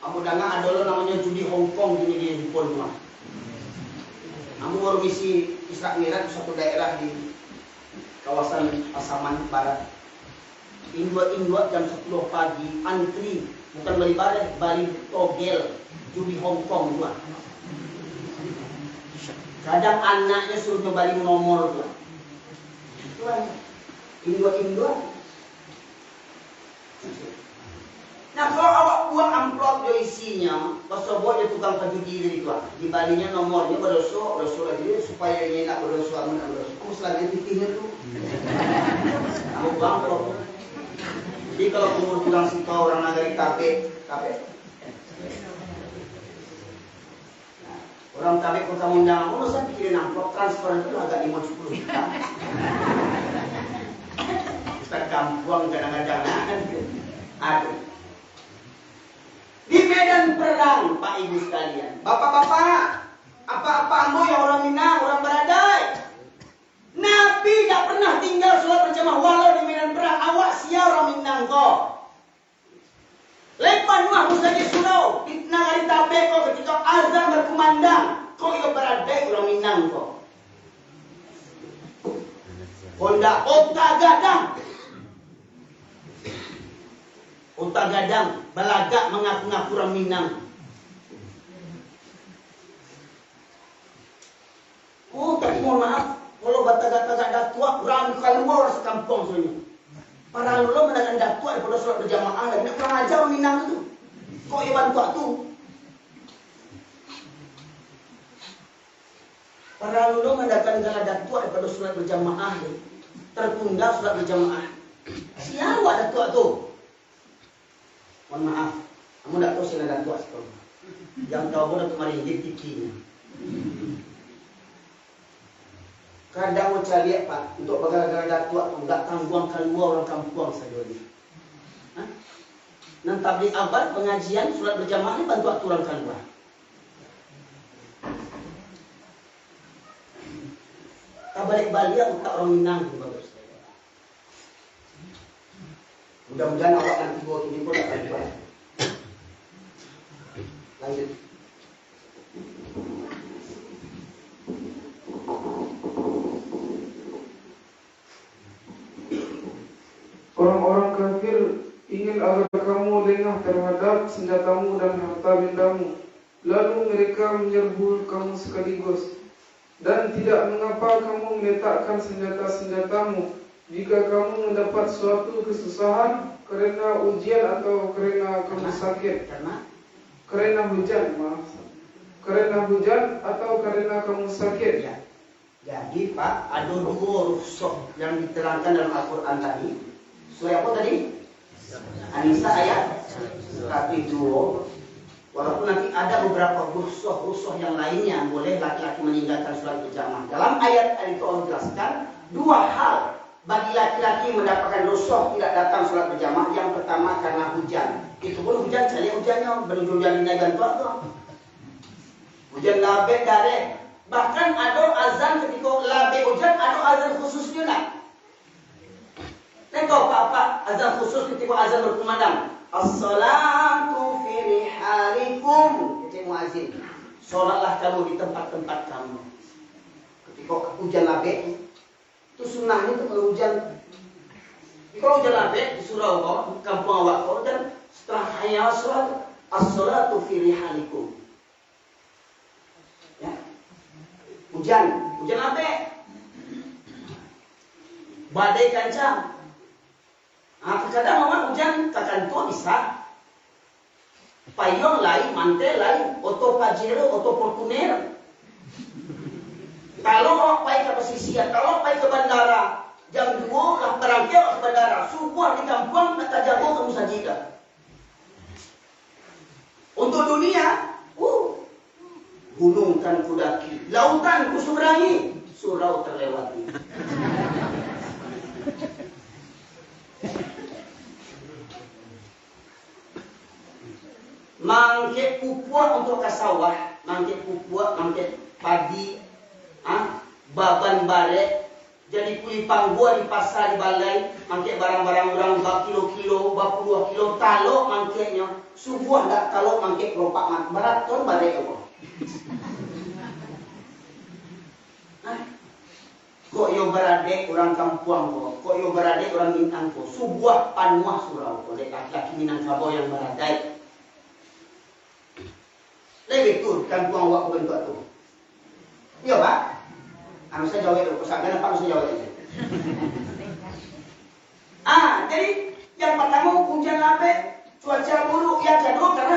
aku dengar ada lo namanya judi Hongkong gini di kumpul semua. Kamu baru misi Isra Mi'raj di suatu daerah di kawasan Pasaman Barat. Induk jam 10 pagi antri, bukan Bali Barat, Bali Togel, judi Hongkong juga. Kadang anaknya suruh nyobain nomor juga. Itu aja. Induk. Nah kalau awak buang amplop dia isinya, pasal buat dia tukang pajudi dari itu, di balinya nomornya berdosa lagi supaya dia nak berdosa berdosa. Kamu selagi pipihnya tu, kamu buang amplop. Jadi kalau umur pulang si kau orang nagari kafe. Orang kafe kota undang, kamu saya pikirin amplop transfer itu agak 50 juta. Ustaz kampung kadang-kadang aduh. Di medan perang, Pak Ibu sekalian, bapak-bapak, apa-apa ambo yang orang Minang, orang Baradai. Nabi tidak pernah tinggal sholat berjamaah walau di medan perang. Awak sia orang Minang kok. Lepas mah mustajib surau, di negari tabe kok ketika azan berkumandang, kok ikut Baradai orang Minang kok. Honda Otak gadang, balagak mengaku-ngaku orang Minang. Oh, tapi mohon maaf, kalau batagak-tagak datua, orang keluar sekampung sebenarnya. Para lulu mendakan datua daripada sholat berjamaah lagi. Nak kurang ajar orang Minang itu. Kok ia bantu tu? Para lulu mendakan datua daripada sholat berjamaah lagi. Tertunda sholat berjamaah. Siapa datua tu? Mohon maaf, kamu tak tahu sila datua sekolah. Yang tahu pun datuk mari hidip tikinya. Kadang mau cari lihat Pak, untuk bagara-gara datua tu tak tangguang keluar orang kampung saja ni. Nan tabligh abad pengajian surat berjamaah ni bantu aturan keluar. Tak balik-balik untuk orang Minang tu bagus. Mudah-mudahan awak nanti buat ini pun akan baik. Lanjut. Orang-orang kafir ingin agar kamu lengah terhadap senjatamu dan harta bendamu. Lalu mereka menyerbu kamu sekaligus. Dan tidak mengapa kamu meletakkan senjata-senjatamu jika kamu mendapat suatu kesusahan kerana ujian atau kerana kamu sakit, kerana hujan atau kerana kamu sakit. Ya. Jadi Pak, ada dua rukhsah yang diterangkan dalam Al-Quran tadi. Surah apa tadi? An-Nisa ayat 102. Walaupun nanti ada beberapa rukhsah yang lainnya boleh laki-laki meninggalkan sholat berjamaah. Dalam ayat itu Allah jelaskan dua hal bagi laki-laki mendapatkan rukhsah tidak datang sholat berjamaah. Yang pertama karena hujan. Itu pun hujan cari hujannya menuju hujan dan tua. Hujan labek dareh. Bahkan ada azan ketika labek hujan, ada azan khususnya nak. Tahu apa azan khusus ketika azan berkumandang. As-salatu fi rihalikum. Kata muazin, solatlah kamu di tempat-tempat kamu. Ketika hujan labek itu sunnahnya itu kalau hujan. Kalau hujan labek di surau kau, kampung awak kau, dan setelah hayya salat, as-salatu fi rihalikum. Ya. Hujan labek. Badai kancang. Kadang orang hujan kakan tua bisa payung lain, mantel lain, oto pajero, oto fortuner. Kalau orang pergi ke pesisir, kalau pergi ke bandara, jam 2 lah berangkat ke bandara, subuh di kampung nak jago kamu sajidah. Untuk dunia, gunung kan kudaki, lautan ku seberangi, surau terlewati. Mangkit pupuk untuk ke sawah, mangkit pupuk, mangkit padi, baban barek, jadi kuli panggua di pasar di balai, mangkit barang-barang orang bak kilo-kilo, bak puluh kilo, talok mangkitnya, subuh dak talok mangkit keropak berat ton barek apa? Kok yo berade orang Kampuang kok yo berade orang Minang ko. Sebuah panuah surau ko dek laki-laki Minangkabau yang beradai. Lebih tur Kampuang wak bentuk tu. Iya Pak. Anu saya jawab itu, kesangganan Pak saya jawab itu. Jadi yang pertama hujan lape, cuaca buruk, yang kedua karena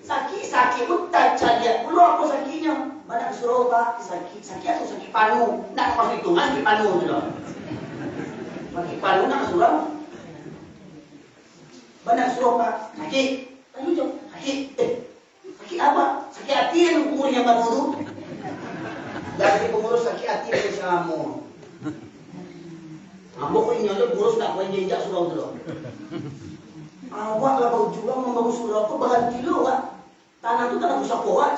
sakit utai cadia. Dulu apa sakitnya? Badak suruh Pak, sakit atau sakit panu? Nak pas itu kan sakit panu tu loh. Sakit panu nak suruh. Badak suruh Pak, sakit. Tanya jom, sakit. Sakit apa? Sakit hati yang umurnya baru tu. Dari pengurus sakit hati yang sama. Ambo kau ingat tu pengurus tak kau injak surau tu loh. Awak lah kau juga membangun surau kau berhenti lo Pak. Tanah tu tanah pusat kuat.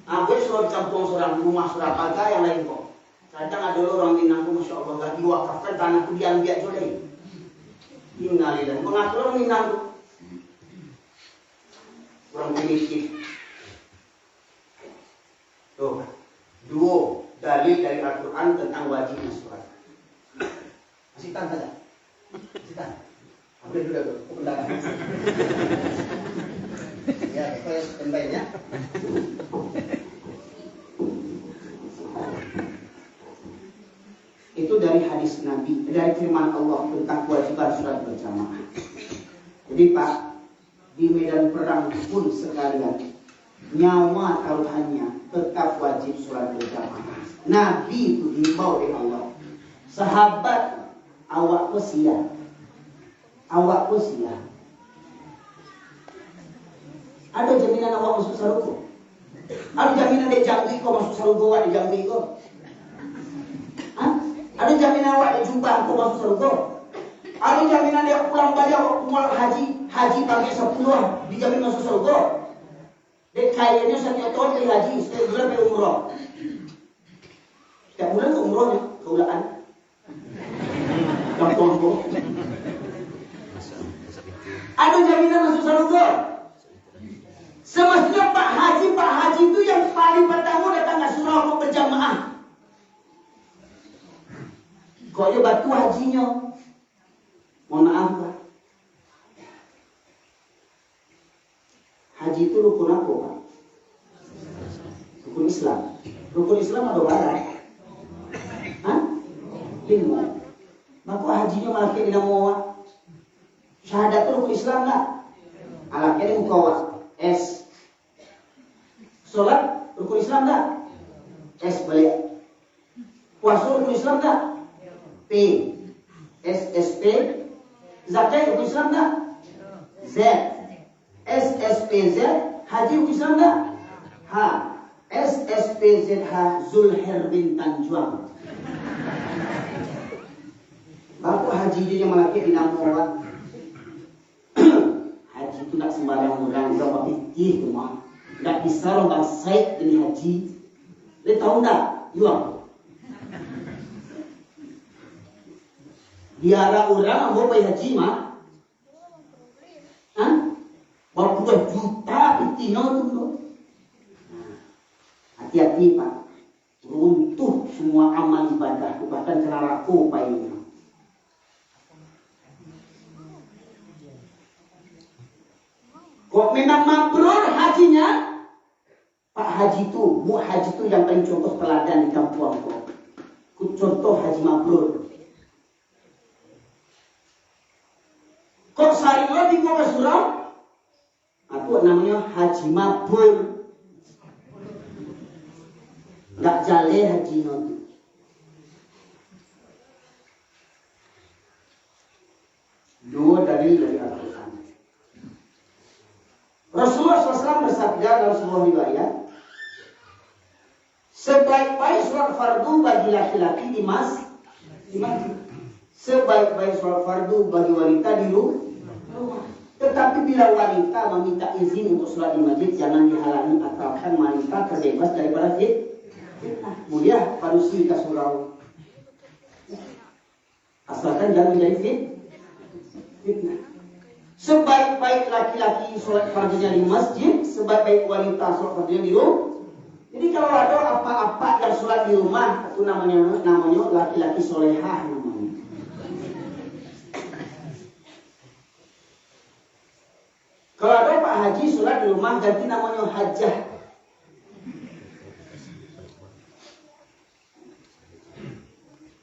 Aku suruh campur seorang rumah Surakarta yang lain kok. Kadang ada orang Minang tu Masya Allah lagi wakafkan tanah tu diambil jolai. Innalillahi. Mengatur orang Minang tu. Orang primitif. Tuh, dua dalil dari Al-Quran tentang wajibnya sholat. Masih tahan saja. Masih tahan. Ambil dulu tu. Pendapat. Ya, saya kembalinya. Itu dari hadis Nabi, dari firman Allah tentang kewajiban sholat berjamaah. Jadi Pak, di medan perang pun sekalian, nyawa taruhannya tetap wajib sholat berjamaah. Nabi itu dihimbau oleh Allah. Sahabat, awak pesia. Ada jaminan awak masuk sarugo? Ada jaminan dia Jambi kau masuk sarugo awak di Jambi kau? Ada jaminan awak di Jombang kau masuk sarugo? Ada jaminan dia pulang balik awak pulang haji pakai 10 dijamin masuk sarugo? Dia kayaknya setiap tahun dari haji setiap bulan pergi umroh. Setiap bulan ke umrohnya keulaan. Kampung kau. Ada jaminan masuk sarugo? Semestinya Pak Haji itu yang paling pertama datang ke surau berjamaah. Kok dia batu hajinya? Mohon maaf Pak. Haji itu rukun apa Pak? Rukun Islam. Rukun Islam ada berapa? Hah? 5. Maka hajinya malah kayak tidak mau. Syahadat itu rukun Islam tak? Alaknya dia muka S. Sholat rukun Islam tak? S balik. Puasa rukun Islam tak? P. SSP. Zakat rukun Islam tak? Z. SSPZ. Haji rukun Islam tak? H. SSPZH Zulher bin Tanjuang. Bapak haji dia yang melaki di nama orang. Haji itu tak sembarang orang berpikir tu mah. Tak bisa orang Said jadi haji. Dia tahu tak? Yuang. Biara orang mau pergi haji mah. Berapa juta pitino tu. Hati-hati Pak. Runtuh semua amal ibadah. Bahkan cara raku payahnya. Kok memang mabrur hajinya? Pak Haji itu, Bu Haji itu yang paling contoh teladan di kampung kok. Contoh haji mabrur. Kok sering lebih kok surau? Aku namanya haji mabrur. Nggak jale haji nanti. Dua dari Al-Quran. Rasulullah SAW bersabda dalam sebuah riwayat, sebaik-baik sholat fardu bagi laki-laki di masjid. Sebaik-baik sholat fardu bagi wanita di rumah. Tetapi bila wanita meminta izin untuk sholat di masjid, jangan dihalangi asalkan wanita terbebas daripada fitnah. Mulia manusia ke surau. Asalkan jangan menjadi fitnah. Sebaik-baik laki-laki sholat fardunya di masjid, sebaik-baik wanita sholat fardunya di rumah. Jadi kalau ada apa-apa yang sholat di rumah itu namanya laki-laki solehah namanya. Kalau ada Pak Haji sholat di rumah ganti namanya hajah.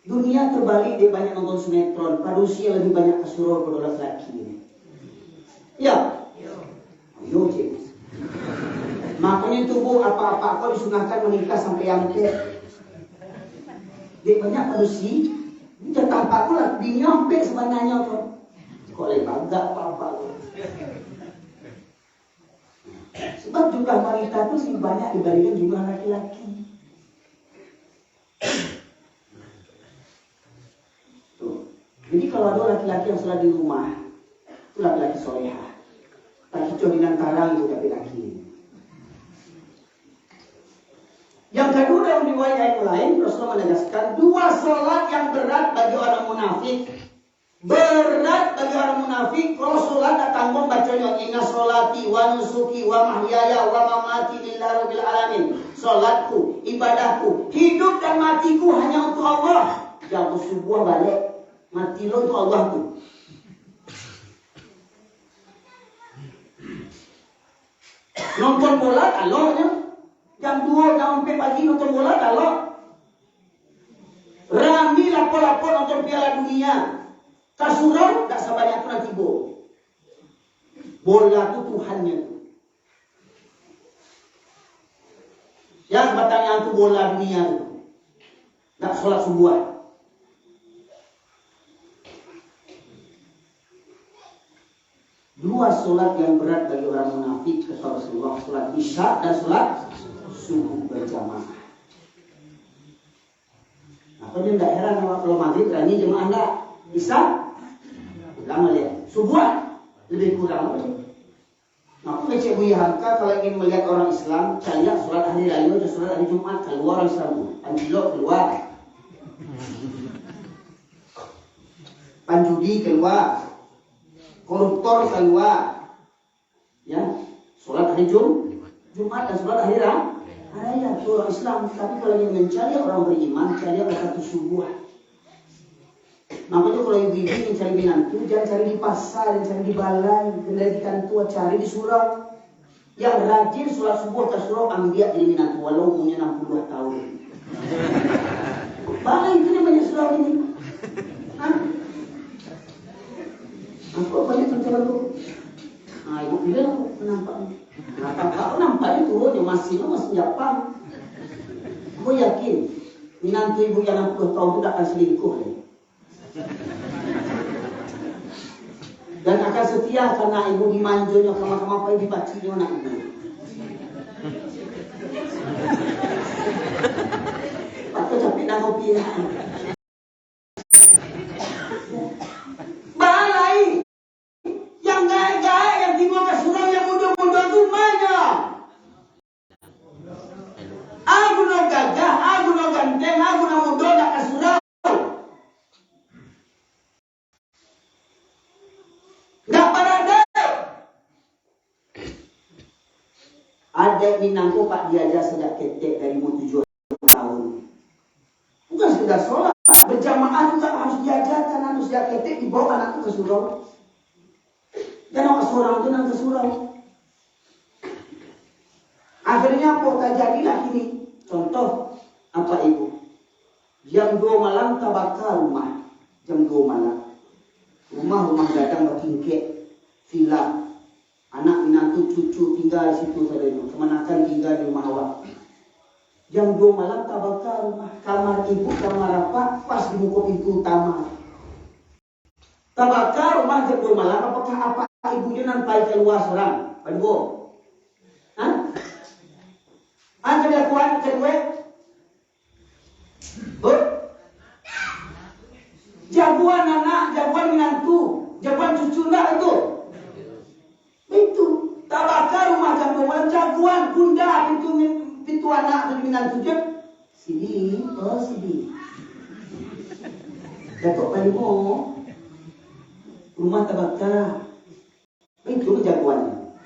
Dunia terbalik, dia banyak nonton sinetron. Manusia lebih banyak kesuruh pada laki-laki. Ya, ayo cik. Makanya tubuh apa-apa kau disunahkan menikah sampai yampe. Dia banyak manusia. Jatah apa lah di nyampe sebenarnya kau. Kau lepas gak apa-apa. Sebab jumlah wanita itu sih banyak dibandingkan jumlah laki-laki. Jadi kalau ada laki-laki yang sholat di rumah, itu laki-laki solehah. Tak hijau dengan karang itu laki-laki. Yang kedua dalam riwayat yang lain, Rasulullah menegaskan dua sholat yang berat bagi orang munafik. Berat bagi orang munafik. Kalau sholat tak tanggung bacanya inna sholati wa nusuki wa mahyaya wa mamati lillahi rabbil alamin. Sholatku, ibadahku, hidup dan matiku hanya untuk Allah. Jangan subuh balik. Mati lo itu Allah tuh. Nonton bola kalau jam 2 jam 4 pagi nonton bola kalau rami lapor-lapor nonton Piala Dunia. Kasurau tak sebanyak itu nanti bola itu Tuhannya. Yang batangnya itu bola dunia itu. Tak sholat subuh. Dua sholat yang berat bagi orang munafik kata Rasulullah, sholat isya dan sholat subuh berjamaah. Nah, kalau dia tidak heran kalau maghrib berani jemaah enggak, isya lama lihat, subuh lebih kurang. Nah, aku ngecek Buya Hamka kalau ingin melihat orang Islam, saya sholat hari Raya dan sholat hari Jumat keluar orang Islam, Anjilo keluar, Panjudi keluar. Koruptor keluar, ya, sholat hari Jumat dan sholat hari Raya itu orang Islam. Tapi kalau yang mencari orang beriman, cari waktu subuh. Makanya kalau ibu-ibu mencari binantu, jangan cari di pasar, jangan cari di balai, kendalikan tua, cari di surau. Yang rajin sholat subuh ke surau, ambil jadi binantu walau umurnya 62 tahun. Balai itu namanya surau ini. Aku banyak terjadi tu. Ibu bilang aku nampaknya turun yang masih Jepang. Aku yakin nanti ibu yang 60 tahun itu tak akan selingkuh. Dan akan setia karena ibu dimanjonya kama-kama apa dibacinya anak ibu. Aku capek nak kopi. Ada minangku Pak diajar sejak ketek dari umur 7 tahun. Bukan sekedar sholat, berjamaah juga harus diajarkan, harus sejak ketek dibawa anakku ke surau. Dan orang seorang itu nang ke surau. Akhirnya apa terjadilah ini? Contoh apa ibu? Jam 2 malam tabakar rumah. Jam 2 malam. Rumah datang bertingkek, villa. Anak menantu cucu tinggal di situ saja. Kemenakan tinggal di rumah awak. Jam 2 malam tabakar rumah. Kamar ibu, kamar apa? Pas di muka pintu utama. Tabakar rumah jam 2 malam. Apakah apa ibunya nampai keluar seorang? Pada hah? Ada lakuan kedua? Jagoan anak, jagoan menantu, jagoan cucu nak itu. Itu tabakar rumah jam 2 malam, jagoan bunda pintu anak dan menantu je. Sini, sini. Datuk Palimo, rumah tabakar. Itu jagoannya.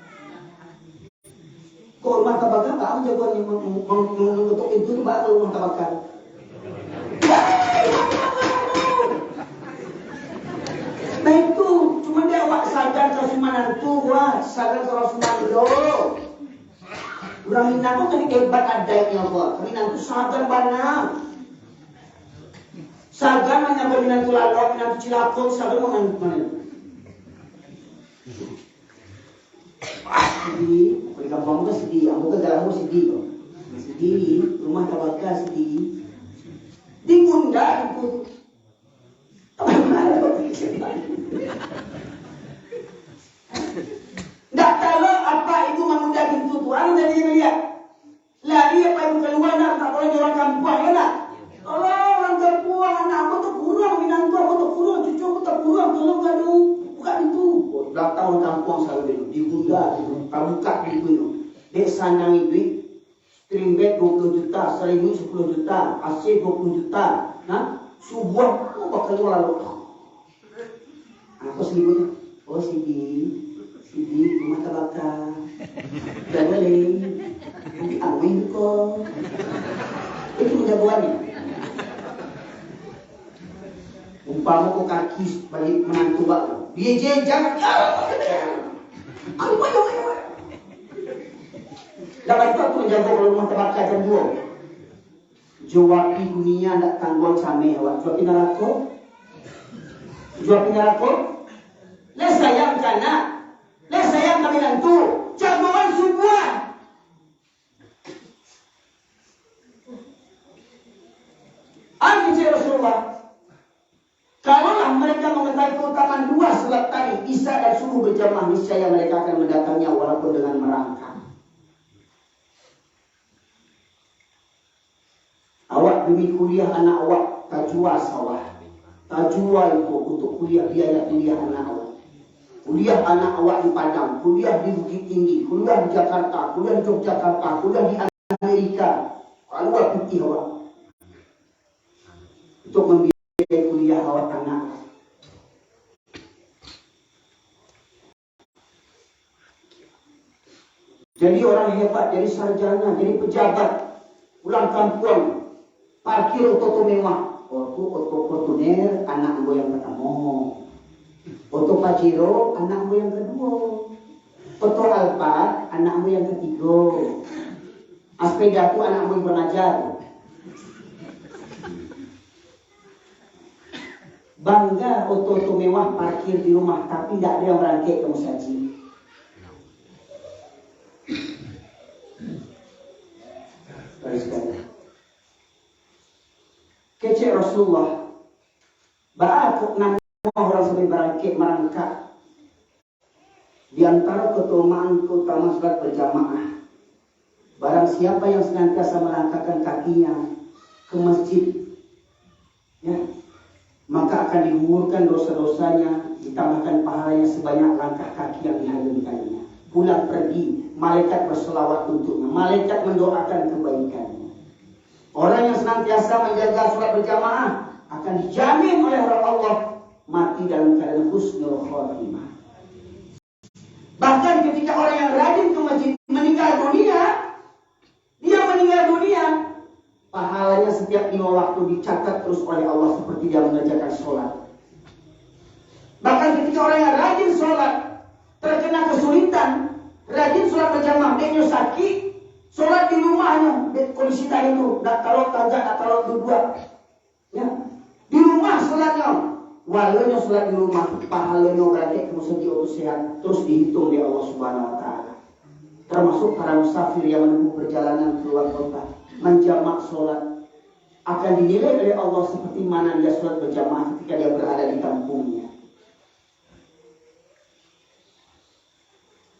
Kok rumah tabakar kamu jagoan yang mengetuk itu mbak ke rumah tabakar. Nah itu cuma dia awak sadar ke Sumanantu wah sadar ke Rasulullah. Orang Minang kan hebat adanya kok. Minang tu sadar banget. Sadar mana Minang tu lalu, Minang tu Cilacap, sadar mana. Sedih, di kampung tu sedih, aku ke dalam sedih kok. Sedih, rumah tabakar sedih. Di Bunda itu. Tak tahu apa itu memudah pintu Tuhan dan dia melihat. Lari apa itu keluar nak tak boleh orang kampung ya nak. Allah orang kampung anak aku tu kurang minang tu aku tu kurang cucu aku tu kurang tolong kadu buka pintu. Tak tahu orang kampung selalu itu di Bunda itu buka pintu itu. Dek sandangi duit stream bed 20 juta, selimut 10 juta, AC 20 juta. Nah, subuh aku bakal keluar lalu. Aku selimutnya. Oh Sidi, rumah tabakar. Tidak boleh. Nanti amin kok. Itu jagoannya. Umpama kok kaki balik menantu bakal. Dia jejak. Ayo. Dapat itu aku menjaga rumah tabakar jam 2. Jawapi dunia tak tanggung sama awak. Jawapi neraka. Jawapi neraka. Les sayang kanak. Les sayang kami nantu. Jagoan semua. Al-Fijir Rasulullah. Kalaulah mereka mengetahui keutamaan 2 salat tadi, Isya dan subuh berjamaah, niscaya mereka akan mendatanginya walaupun dengan merangkak. Awak demi kuliah anak awak, tak jual sawah. Tak jual itu untuk kuliah biaya kuliah anak awak. Kuliah anak awak di Padang, kuliah di Bukit Tinggi, kuliah di Jakarta, kuliah di Yogyakarta, kuliah di Amerika. Keluar putih awak. Untuk membiayai kuliah awak anak. Jadi orang hebat, jadi sarjana, jadi pejabat, pulang kampung, parkir oto mewah. Oto Fortuner, anak gue yang pertama. Oto Pajero, anak gue yang kedua. Oto Alphard, anak gue yang ketiga. Aspeda itu anak gue yang belajar. Bangga oto mewah parkir di rumah, tapi tidak ada yang berangkat ke masjid. Kecil Rasulullah Ba'akuk nama orang sampai berangkat merangkak. Di antara keutamaan salat berjamaah, barang siapa yang senantiasa melangkahkan kakinya ke masjid, ya, maka akan digugurkan dosa-dosanya, ditambahkan pahalanya sebanyak langkah kaki yang dihadirkannya. Pulang pergi, malaikat berselawat untuknya, malaikat mendoakan kebaikannya. Orang yang senantiasa menjaga sholat berjamaah akan dijamin oleh Allah mati dalam keadaan husnul khotimah. Bahkan ketika orang yang rajin ke masjid meninggal dunia, dia meninggal dunia, pahalanya setiap 5 waktu dicatat terus oleh Allah seperti dia mengerjakan sholat. Bahkan ketika orang yang rajin sholat terkena kesulitan, rajin sholat berjamaah, dia sakit, sholat di rumahnya, kondisi tadi itu, tak talok tajak, tak talok dua, ya, di rumah sholatnya, walaunya sholat di rumah, pahalanya berarti ke masjid untuk sehat, terus dihitung di Allah Subhanahu Wa Taala. Termasuk para musafir yang menempuh perjalanan keluar kota, menjamak sholat, akan dinilai oleh Allah seperti mana dia sholat berjamaah ketika dia berada di kampungnya.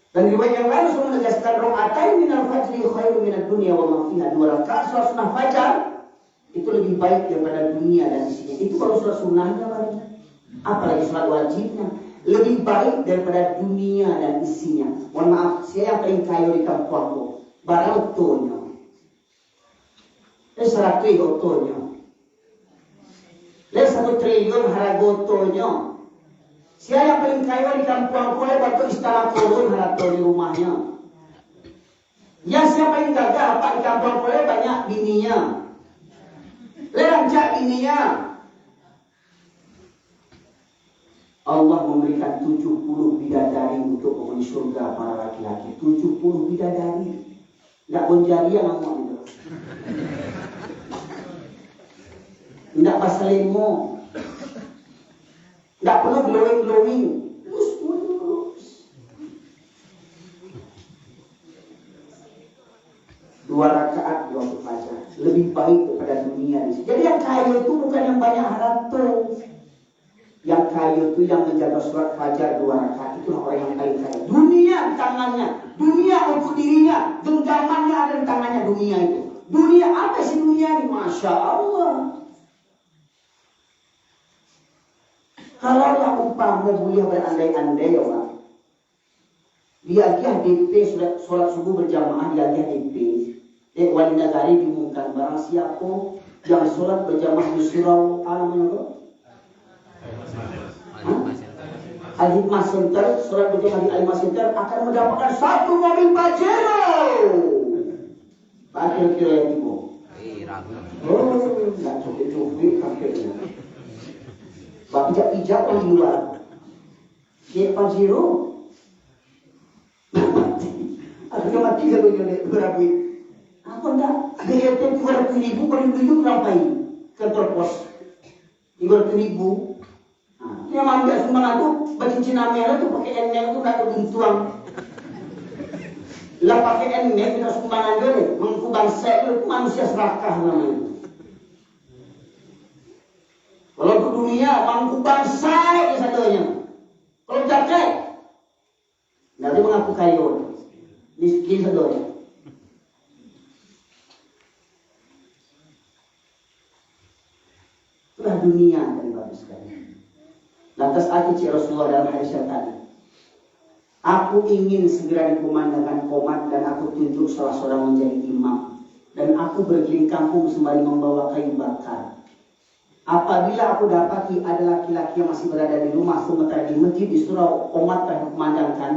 Dan riwayat yang lain sudah menegaskan rakaatain minal fajri khairun minad dunya wa ma fiha. 2 rakaat salat sunnah fajar itu lebih baik daripada dunia dan isinya. Itu kalau salat sunnahnya baru. Apalagi salat wajibnya lebih baik daripada dunia dan isinya. Mohon maaf, saya yang paling kaya di kampungku. Barang otonya. Seratu otonya. 1 triliun harga otonya. Siapa yang paling kaya di kampung aku waktu istana korun harap di rumahnya. 5 Ya siapa yang gagah Pak di kampung boleh banyak bininya. Lerancak bininya. Allah memberikan 70 bidadari untuk penghuni surga para laki-laki. 70 bidadari. Tidak bonjari yang ngomong itu. Tidak pasalimo. Tidak perlu glowing-glowing. Dua rakaat di waktu fajar lebih baik daripada dunia. Jadi yang kaya itu bukan yang banyak harta. Yang kaya itu yang menjaga sholat fajar 2 rakaat, itu orang yang paling kaya. Dunia di tangannya, dunia untuk dirinya, genggamannya ada di tangannya dunia itu. Dunia apa sih dunia ini? Masya Allah. Kalau yang umpama boleh berandai-andai ya Allah. Dia DP sholat subuh berjamaah, dia DP. Wali nagari diumumkan barang siapa yang sholat berjamaah di surau Al-Hikmah Center, sholat berjamaah di Al-Hikmah Center akan mendapatkan 1 mobil Pajero. Pak kira-kira yang ibu. Oh, nggak copet-copet sampai ini. Pak pijak-pijak orang di luar. Dia Pajero. Akhirnya mati kalau dia berapa. Apa enggak? BLT 200.000 paling dulu ngapain? Kantor pos 200.000. Yang ambil sumbangan tuh baju Cina merah tuh pakai NL tuh nggak kebentuang. Lah pakai NL kita sumbangan dulu, mengku bangsa itu manusia serakah namanya. Kalau ke dunia mangku bangsa itu satunya. Kalau jaket, nanti mengaku kayu, miskin satunya. Itulah dunia dari bagus sekali. Lantas aku cik Rasulullah dalam hadis yang tadi. Aku ingin segera dikumandangkan qomat dan aku tunjuk salah seorang menjadi imam. Dan aku berkeliling kampung sembari membawa kayu bakar. Apabila aku dapati ada laki-laki yang masih berada di rumah sementara di masjid di surau, qomat telah dikumandangkan.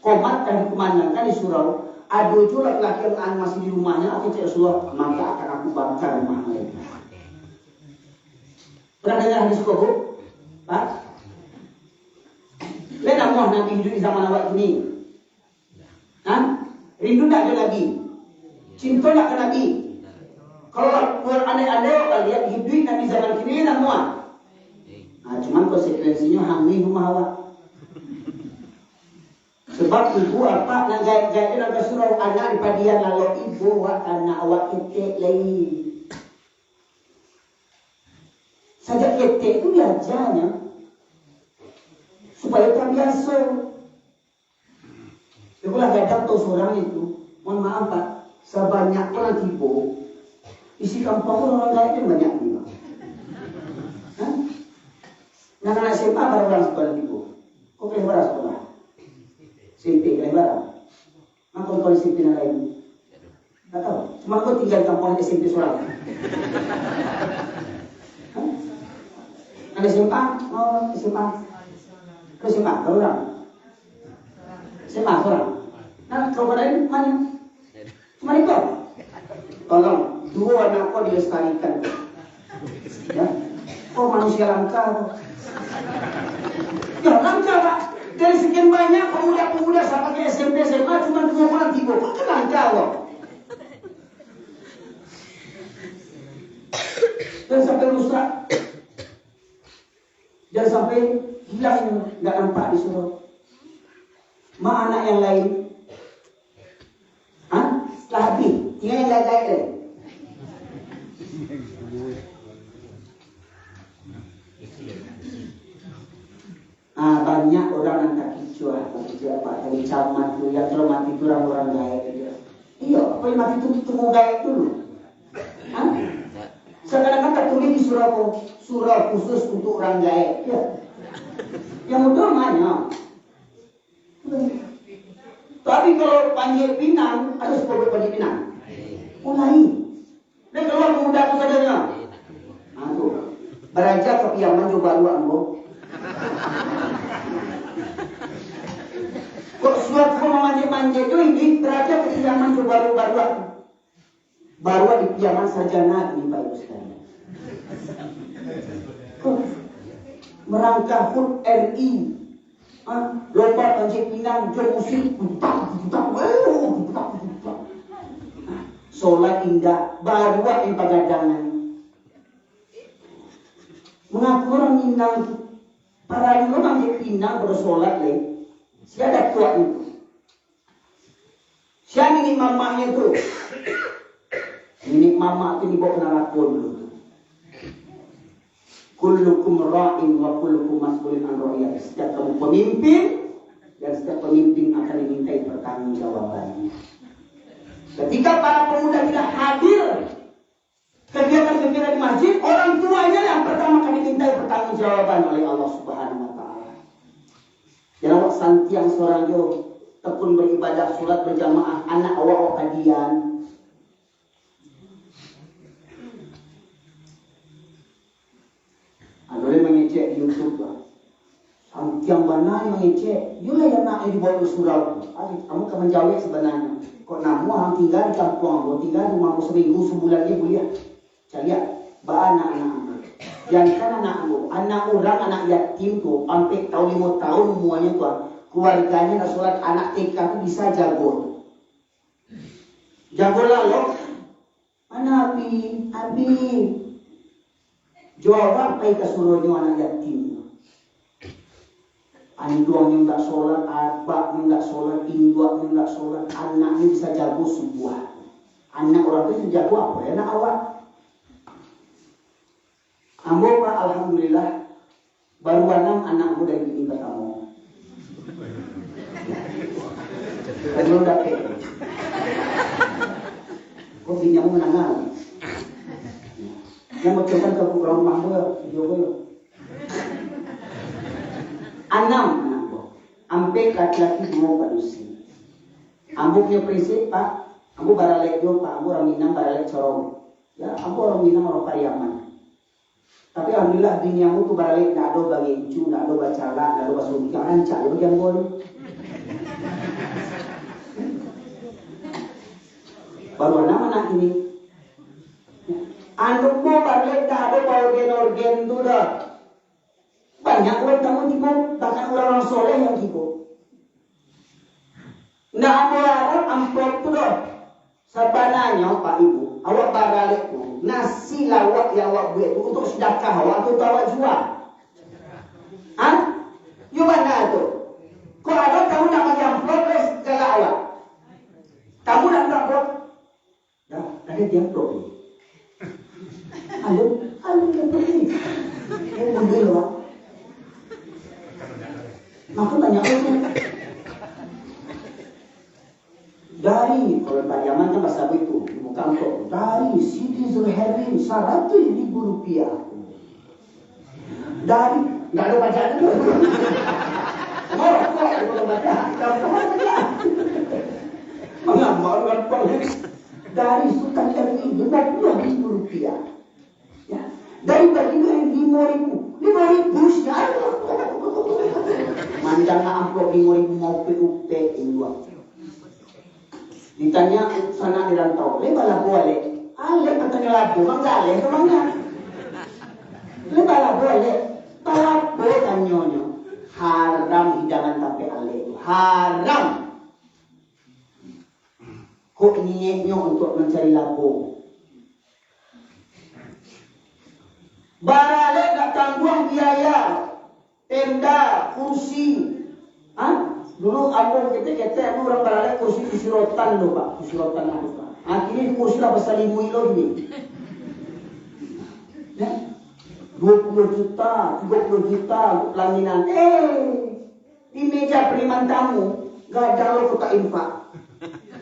Qomat telah dikumandangkan di surau. Ada juga laki-laki yang masih di rumahnya. Aku cik Rasulullah, maka akan aku bakar rumah mereka. Pernah dengar hadis itu, Pak? Lihat Allah Nabi hidup di zaman awal ini. Hah? Rindu tak ke Nabi? Cinta tak ke Nabi? Kalau andai-andai kalau lihat hidup Nabi zaman kini tak muat. Nah, cuman konsekuensinya hamil rumah awak. Sebab ibu apa nak gaya-gaya nak ke surau anak di padian lalu ibu awak karena awak ketek lain. Saja ketek itu diajarnya supaya terbiasa. Itulah kadang tahu seorang itu, mohon maaf Pak, sebanyak orang tiba, isi kampung orang lain banyak juga. Anak-anak SMA baru orang sekolah tiba. Kok kalian barang sekolah? SMP kalian barang? Maka kau SMP yang lain? Tak tahu. Cuma kau tinggal di kampung SMP seorang. Ada SMA? Oh, SMA. Terus SMA, kalau orang? SMA, orang. Nah, kalau lain mana? Cuma itu. Tolong, 2 anak kau dilestarikan. Ya? Oh, manusia langka. Ya, langka Pak. Dari sekian banyak pemuda-pemuda sampai ke SMP, SMA, cuma 2 orang tiba. Kok kan langka kok? Dan sampai rusak. Jangan sampai hilang, nggak nampak di surau. Ma anak yang lain? Hah? Lah habis. Tinggal yang gagak deh. Banyak orang yang tak kicau apa dari camat tu yang kalau mati tu orang gaib dia. Iya, apa yang mati tu tunggu gaib dulu. Hah? Sekarang kan tulis di surau khusus untuk orang gaib. Ya. Yang udah mana? Tapi kalau panggil pinang, harus panggil pinang. Mulai. Dan keluar pemuda itu saja. Aku beraja ke piaman juga baru ambo. Kok suatu zaman itu ini berada ke zaman baru-baru. Baru di zaman sarjana ini Pak Ustaz. Merangkap HUT RI. Lomba Panjang Pinang jual musik. Solat indah baru yang pagadangan. Mengaku orang Minang para orang di Pinang bersolat le. Siapa tua itu? Siapa ini mamanya itu? Ini mama itu dibawa neraka dulu. Kullukum ra'in wa kullukum mas'ulun an ra'iyah. Setiap kamu pemimpin dan setiap pemimpin akan dimintai pertanggungjawabannya. Ketika para pemuda tidak hadir kegiatan-kegiatan di masjid, orang tuanya yang pertama kali dimintai pertanggungjawaban oleh Allah Subhanahu wa taala. Jangan awak santiang seorang yo tekun beribadah salat berjamaah anak awak kadian. Boleh mengecek di YouTube lah. Yang mana mengecek, yulah yang nak dibuat surau. Kamu kan menjawab sebenarnya. Kok namu orang tinggal di kampung, kau tinggal rumah seminggu sebulan ni boleh. Cari ba anak-anak. Yang kan anak orang anak yatim tu, sampai tahun 5 tahun semuanya tu, keluarganya nak solat anak TK tu bisa jago. Jago lah lo. Mana abi. Jawab apa yang suruhnya anak yatim. Anduang yang tak solat, abak yang tak solat, induak yang tak solat, anaknya bisa jago sebuah. Anak orang itu jago apa ya? Anak awak. Ambo Pak, alhamdulillah baru 6 anakmu dari bini kamu. Belum dapat. Kok binimu menangan? Yang mencoba ke rumah gue, 6 anak gue, sampai laki-laki 2 padusi. Ambo punya prinsip Pak, ambo baralek yo Pak, ambo orang Minang baralek corong. Ya, ambo orang Minang orang Pariaman. Tapi alhamdulillah bini ambo tuh baralek nggak ada bagi cu, nggak ada bacala, nggak ada basuh jangan cak yo yang gue. Baru 6 anak ini. Anu mo balik tak ada organ tu dah. Banyak orang kamu tiba, bahkan orang soleh yang tiba. Nak aku harap amplop tu dah. Sebenarnya Pak Ibu, awak balik tu nasi lawak yang awak buat tu untuk sedekah awak tu awak jual. You mana tu? Kau ada kamu nak bagi amplop segala awak. Kamu nak amplop? Dah, ada dia amplop. Halo yang pergi. Mobil lah. Maka banyak orang. Dari kalau Pariaman kan bahasa itu ibu kampung. Dari Siti Zulherin 100.000 rupiah. Dari nggak ada pajak itu. Mau kok ada pajak? Kamu pajak. Mengapa orang pajak? Dari Sultan RI 50.000 rupiah. Ya, dari bagian yang 5.000 sekarang. Manjang amplop 5.000 mau PUP dua. Ditanya sana di rantau, lebalah boleh. Ale katanya labu, manggale itu mangga. Lebalah boleh. Talapo tanyonyo. Haram hidangan tapi ale itu haram. Kok niatnya untuk mencari labu? Barale tak tanggung biaya, tenda, kursi. Dulu aku kita orang barale kursi kursi rotan loh Pak, kursi rotan aku Pak. Akhirnya kursi lah besar 5 kilo ini. Ya, 20 juta, 30 juta untuk pelaminan. Di meja periman tamu, gak ada lo kota infak.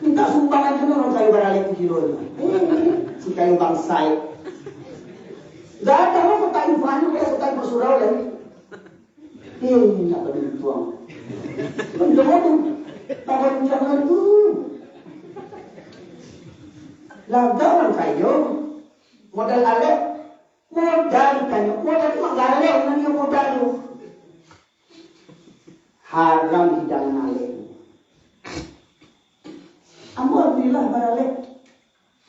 Minta sumbangan juga orang kayu barale kilo. Si kayu bangsai. Gak ada lo kota infaknya kayak kota infak surau lagi. Nak beri tuang. Jangan tu, jangan tu. Laga orang kayu, modal alek, modal kayu, modal tu agak alek, mana yang modal tu? Haram hidangan alek. alhamdulillah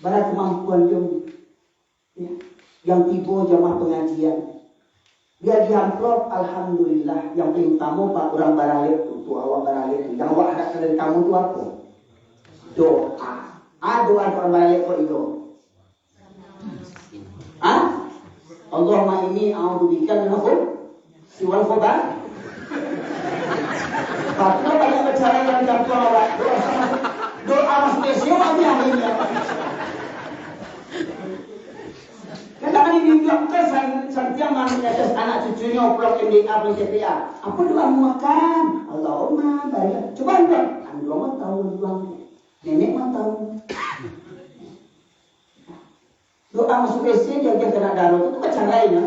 bara kemampuan jom ya, yang tiba jamaah pengajian dia diamplop alhamdulillah. Yang paling utama Pak orang baralik untuk awak baralik yang awak hadapkan dari kamu itu apa? Doa. Doa orang baralik kok itu? Allahumma inni a'udzubika min siwal khobar. Tapi banyak bicara yang jatuh awak. Doa masuk Islam apa yang ini? Kadang ini dilakukan setiap manusia anak cucunya oplok MDA plus CPA. Apa doamu makan? Allahumma barik. Coba lihat. Allahumma tahu doamu. Nenek mah tahu. Doa masuk WC dia kena darah itu macam lain ya.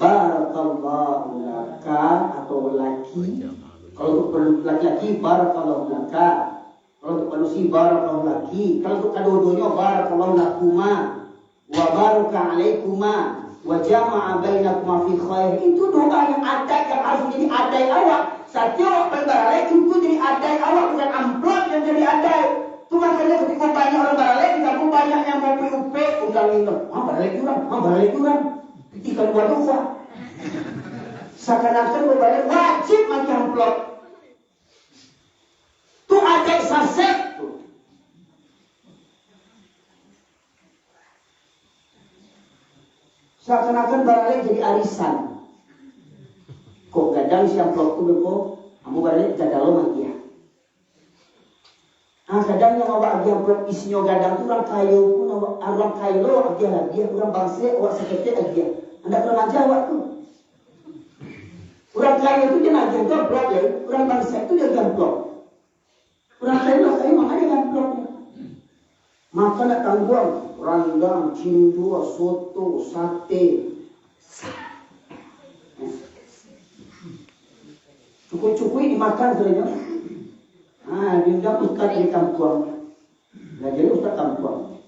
Barakallahu laka atau laki. Kalau untuk laki-laki barakallahu laka. Kalau untuk manusia barakallahu laki. Kalau untuk kedua-duanya barakallahu lakuma wa baraka alaikuma wa jama'a bainakuma fi khair. Itu doa yang ada yang harus jadi adai awak. Setiap baralek itu jadi adai awak, bukan amplop yang jadi adai. Itu makanya ketika banyak orang baralek, kita pun banyak yang mau PUP undang-undang. Baralek kurang. Ketika luar doa. Seakan-akan baralek wajib mati amplop. Itu adai saset. Seakan-akan baralek jadi arisan. Kok gadang si amplop tu kok kamu balik gadang lo mati ya. Kadang yang awak agi amplop isinya gadang tu orang kaya pun orang kaya lo agi lagi orang bangsa awak seketik agi. Anda kurang ajar awak tu. Orang kaya tu dia nak agi amplop ya. Orang bangsa tu dia agi amplop. Orang kaya lo kaya mana dia amplopnya. Maka nak tangguang rendang, cindua, soto, sate. Cukup-cukup dimakan sebenarnya. Dia ustaz di kampung. Nah, jadi ustaz kampung.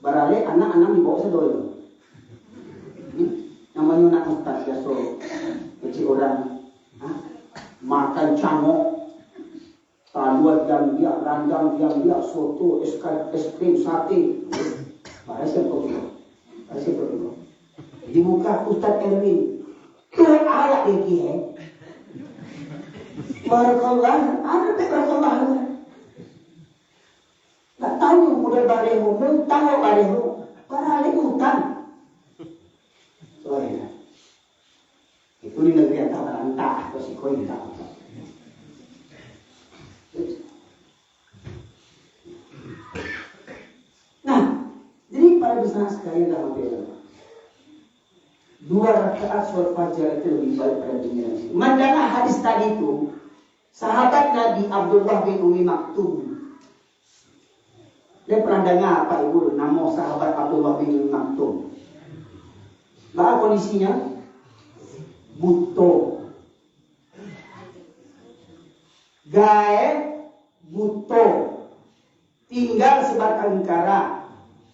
Barale anak-anak dibawa sedoi. Namanya anak ustaz ya so. Kecil orang. Makan cangok. Taluan jam dia, randang jam dia, soto, es krim, sate. Bahasa perlu. Dibuka Ustaz Erwin. Tuhan awak lagi Barakallah, ada barakallah. Tak tahu mudah bareho, muntang o bareho, baralik muntang. Soalnya, itu di negeri yang tak berantah, si koi tak. Nah, jadi para besar sekalian dalam bela. 2 rakaat sholat fajar itu lebih baik pada dunia ini. Mandanglah hadis tadi itu. Sahabat Nabi Abdullah bin Umi Maktum. Dia pernah dengar apa ibu nama sahabat Abdullah bin Umi Maktum? Nah kondisinya buto, gaib buto, tinggal sebatang kara,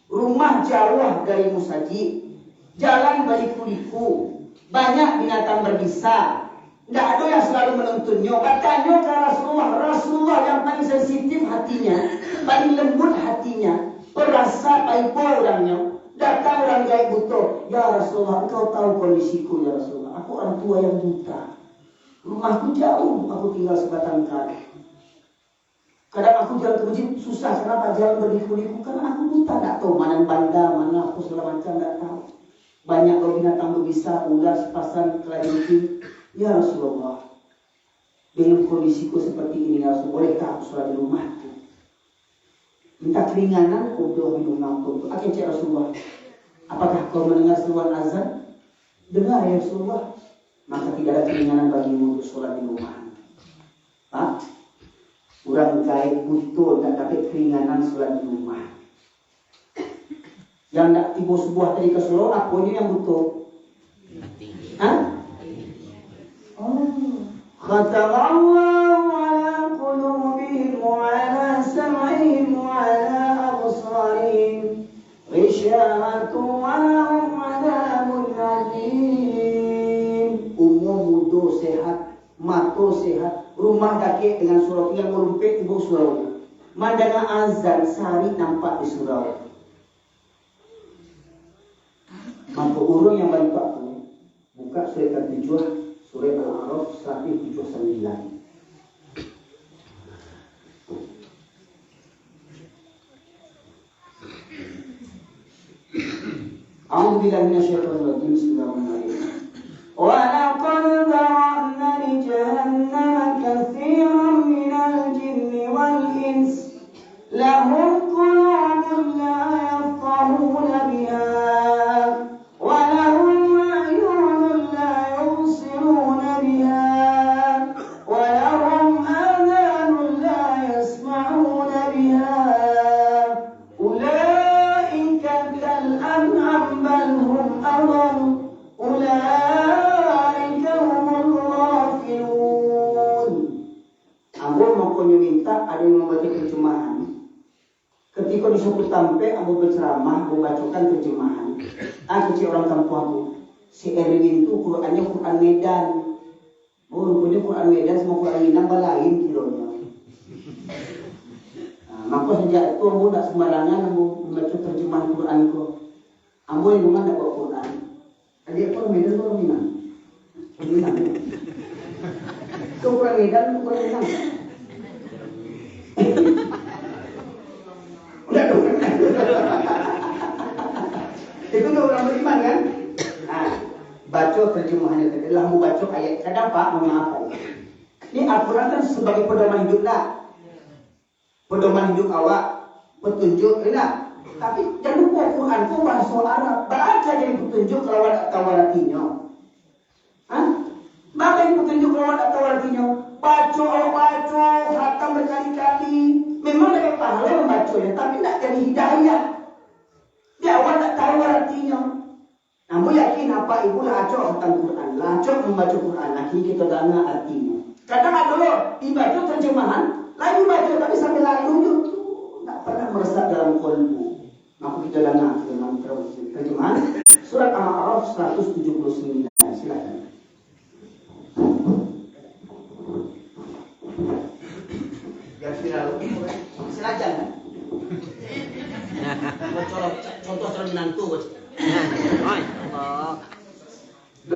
rumah jauh dari musajid, jalan baliku-liku, banyak binatang berbisa. Tidak ada yang selalu menuntunnya. Katanya ke Rasulullah yang paling sensitif hatinya, paling lembut hatinya, perasa paipo orangnya. Datang orang gaib buta. Ya Rasulullah, engkau tahu kondisiku ya Rasulullah. Aku orang tua yang buta. Rumahku jauh, aku tinggal sebatang kara. Kadang aku jalan ke masjid susah. Kenapa jalan berliku-liku? Karena aku buta, tidak tahu mana banda, mana aku segala macam, tidak tahu. Banyak binatang berbisa, ular, sepasang, kelajengking. Ya Rasulullah, dengan kondisiku seperti ini ya Rasulullah, bolehkah aku sholat di rumahku? Minta keringanan, udah minum ngampun. Akhirnya cik Rasulullah, apakah kau mendengar seruan azan? Dengar ya Rasulullah. Maka tidak ada keringanan bagimu untuk sholat di rumah. Pak, orang gaib butuh tak dapat keringanan sholat di rumah. Yang tak tiba sebuah tadi ke Solo, apanya yang butuh? Khatamallahu ala qulubihim wa ala sam'ihim wa ala absarihim ghisyamatun wa lahum 'adzabun 'adzim. Umum wudu sehat, mata sehat, rumah dake dengan surau tinggal melumpet ibu surau. Mandanga azan sehari nampak di surau. Maka urung yang bantu aku buka surat Al-Tujuh, surat Al-A'raf 179. أعوذ بالله من الشيطان الرجيم بسم الله الرحمن الرحيم ولقد ذرأنا لجهنم كثيرا من الجن والإنس لهم قلوب لا يفقهون بها ولهم أعين لا يبصرون بها ولهم آذان لا يسمعون بها بل هم أضل أولئك هم الغافلون. Ambo mau minta ada yang membaca terjemahan. Ketika disuruh tampil, ambo berceramah, ambo bacakan terjemahan. Aku cik orang kampung aku. Si Erwin itu Qurannya Quran Medan. Oh rupanya Quran Medan sama Quran Minang lain kilonya. Maka sejak itu ambo tak sembarangan ambo membaca terjemahan Quran itu. Ambo yang rumah tak bawa Quran. Adik orang Medan tu orang Minang. Minang. Itu orang Medan, itu orang Minang. Itu tu orang beriman kan? Nah, baca terjemahannya tadi. Lah mau baca ayat. Kadang Pak, mohon maaf. Ini Al-Quran kan sebagai pedoman hidup lah. Pedoman hidup awak, petunjuk lah. Tapi jangan lupa Quran itu bahasa Arab. Baca jadi petunjuk kalau tak tahu artinya. Baca jadi petunjuk kalau tak tahu artinya. Baca, khatam berkali-kali. Memang ada pahala membacanya, tapi tak jadi hidayah. Dia awal tak tahu artinya. Namun yakin apa ibu lah acok khatam Quran, lah acok membaca Quran. Akhirnya kita dengar artinya. Kadang ada loh dibaca terjemahan, lagi baca tapi sampai lalu itu tak pernah meresap dalam kolbu. Maka kita dengar dengan terjemahan surat Al-A'raf 179. Silakan. Biar viral. Silakan. Contoh cara menantu.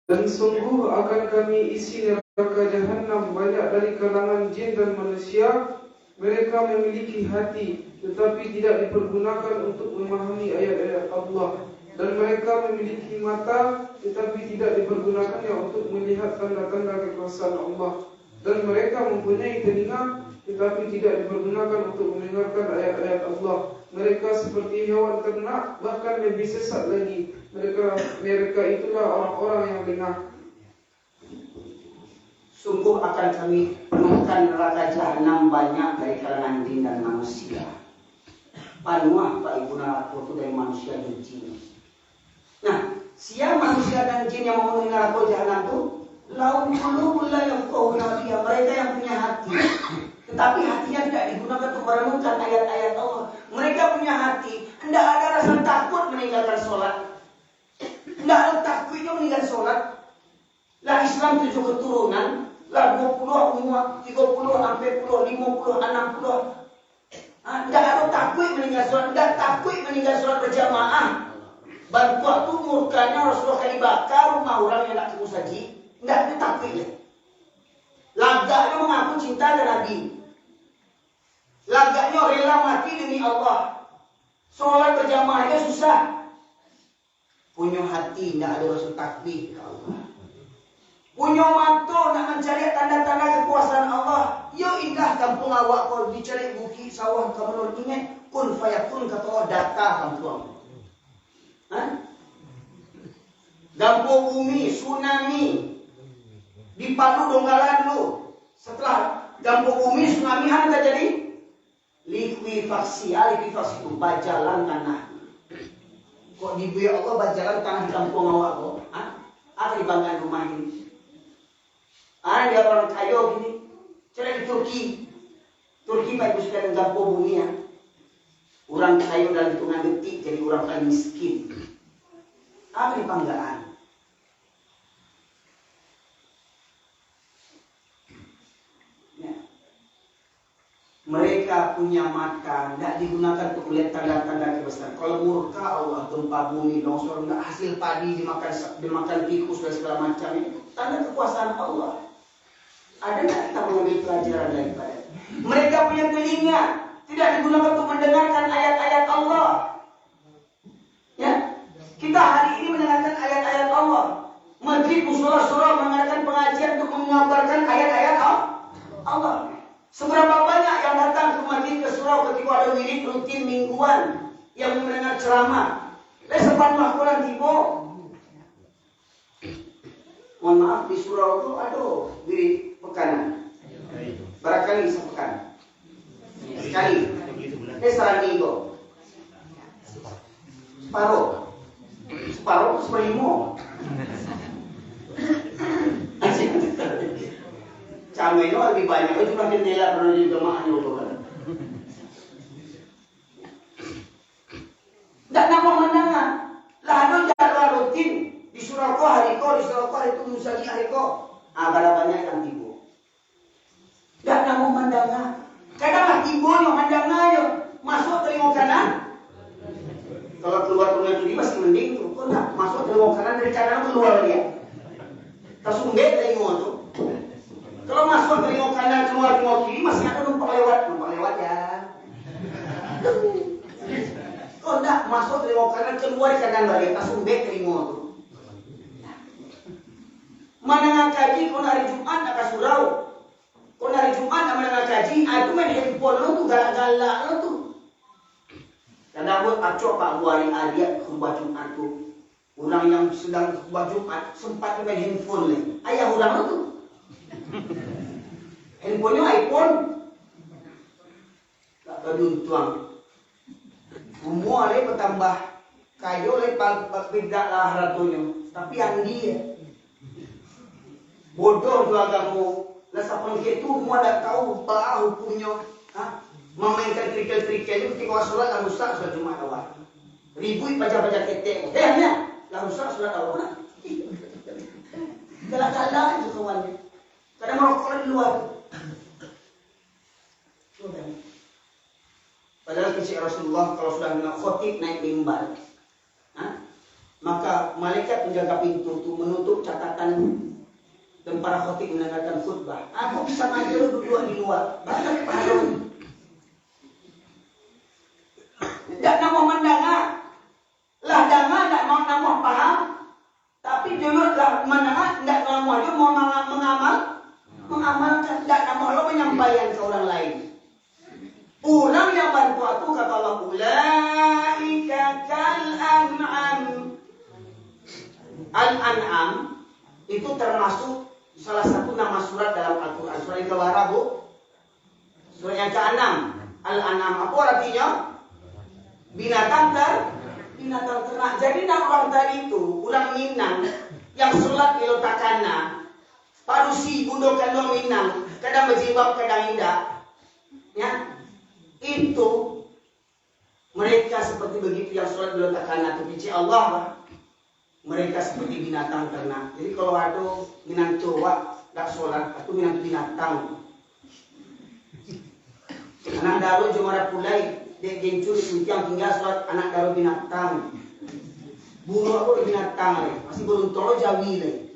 Dan sungguh akan kami isi neraka Jahannam banyak dari kalangan jin dan manusia. Mereka memiliki hati tetapi tidak dipergunakan untuk memahami ayat-ayat Allah. Dan mereka memiliki mata tetapi tidak dipergunakannya untuk melihat tanda-tanda kekuasaan Allah. Dan mereka mempunyai telinga tetapi tidak dipergunakan untuk mendengarkan ayat-ayat Allah. Mereka seperti hewan ternak, bahkan lebih sesat lagi. Mereka itulah orang-orang yang lengah. Sungguh akan kami penuhkan neraka Jahannam banyak dari kalangan jin dan manusia. Panuah Pak Ibu neraka itu dari manusia dan jin. Nah, siapa manusia dan jin yang memenuhi neraka Jahannam itu? Lahum qulubun la yafqahuna biha, mereka yang punya hati. Tetapi hatinya tidak digunakan untuk merenungkan ayat-ayat Allah. Mereka punya hati, tidak ada rasa takut meninggalkan sholat. Tidak ada takutnya meninggalkan sholat. Lah Islam 7 keturunan, lah 20, umur 30, 40, 50, 60. Tidak ada takut meninggal sholat, tidak takut meninggal sholat berjamaah. Bantu waktu murkanya Rasulullah kali bakar rumah orang yang nak musaji, tidak ada takut. Lagaknya mengaku cinta dan Nabi. Lagaknya rela mati demi Allah. Sholat berjamaahnya susah. Punya hati tidak ada rasa takbir ke Allah. Punya mata nak mencari tanda-tanda kekuasaan Allah. Ya indah kampung awak kau dicari bukit sawah kamu ingat kun fayakun kata Allah data kampung. Gempa bumi, tsunami di Palu Donggala dulu. Setelah gempa bumi, tsunami apa terjadi? Likuifaksi itu bajalan tanah. Kok diberi Allah bajalan tanah di kampung awak kok? Apa dibanggakan rumah ini? Dia orang kaya gini. Cari di Turki. Turki Pak Ibu sekalian gempa bumi ya. Orang kaya dalam hitungan detik jadi orang paling miskin. Apa dibanggakan? punya mata, tidak digunakan untuk melihat tanda-tanda kebesaran. Kalau murka Allah, gempa bumi, longsor, nggak hasil padi dimakan tikus dan segala macam, itu tanda kekuasaan Allah. Ada nggak kita mengambil pelajaran daripada? Mereka punya telinga, tidak digunakan untuk mendengarkan ayat-ayat Allah. Ya, kita hari ini mendengarkan ayat-ayat Allah. Masjid, musola-musola mengadakan pengajian untuk mengabarkan ayat-ayat Allah. Seberapa banyak yang datang ke masjid, ke surau ketika ada wirid rutin mingguan yang mendengar ceramah. Sempat melakukan tiba. Mohon maaf, di surau itu ada wirid pekanan. Barangkali sepekan. Sekali. Sarang minggu. Separuh, seperlima. Camenya lebih banyak, itu cuma jendela pernah di jemaah itu kan. Tak nak mendengar. Lah ada jadwal rutin di Surau hari ko, di Surau itu musali hari ko. Ada banyak yang tiba. Tak nak mendengar. Kadang tiba yang mendengar masuk telinga kanan. Kalau keluar telinga kiri masih mending tu. Kau nak masuk telinga kanan dari kanan keluar dia. Tersumbat telinga tu. Kalau masuk telinga kanan keluar telinga kiri masih ada numpang lewat ya. Kalau tidak masuk telinga kanan keluar kanan balik tersumbat telinga tu. Mendengar kaji kau hari Jumat nak ke surau. Kau hari Jumat nak mendengar kaji, aku main handphone lo tu galak-galak lo tu. Kadang buat acok Pak Buari Arya khutbah Jumat tu. Orang yang sedang khutbah Jumat sempat main handphone le. Ayah orang lo tu. Handphonenya iPhone. Tak kadun tuang. Semua le bertambah kayu le beda lah ratunya. Tapi yang dia bodoh juga kamu. Lasa pengkit tu semua dah tahu apa hukumnya. Memainkan trikel-trikel itu ketika sholat lah rusak sholat Jumat awal. Ribui baca-baca ketek. Hanya lah rusak sholat awal. Galak-galak itu kawannya. Kadang merokok di luar. Padahal kisah Rasulullah kalau sudah dengan khotib naik mimbar, maka malaikat penjaga pintu itu menutup catatan dan para khotib mendengarkan khutbah. Aku bisa maju duduk di luar. Banyak pahala. Tidak nak mendengar, lah dengar tidak mau paham, tapi dulu lah mendengar tidak mau maju mau mengamalkan tidak nak mau menyampaikan ke orang lain. Orang yang bantu aku kata Allah, ulaika kal an'am. Al-an'am itu termasuk salah satu nama surat dalam Al-Quran. Surat yang ke-8 bu, surat yang ke-6. Al-an'am apa artinya? Binatang ternak. Jadi nak orang tadi itu ulang Minang yang sholat di lotakana parusi bundo kandung Minang kadang berjibab kadang indah ya, itu mereka seperti begitu yang sholat di lotakana itu biji Allah lah. Mereka seperti binatang ternak. Jadi kalau ada Minang tua tak sholat atau Minang binatang anak daru jumara pulai dia gencur yang tinggal sholat anak daru binatang. Buru aku binatang le, masih belum tolo jawi le.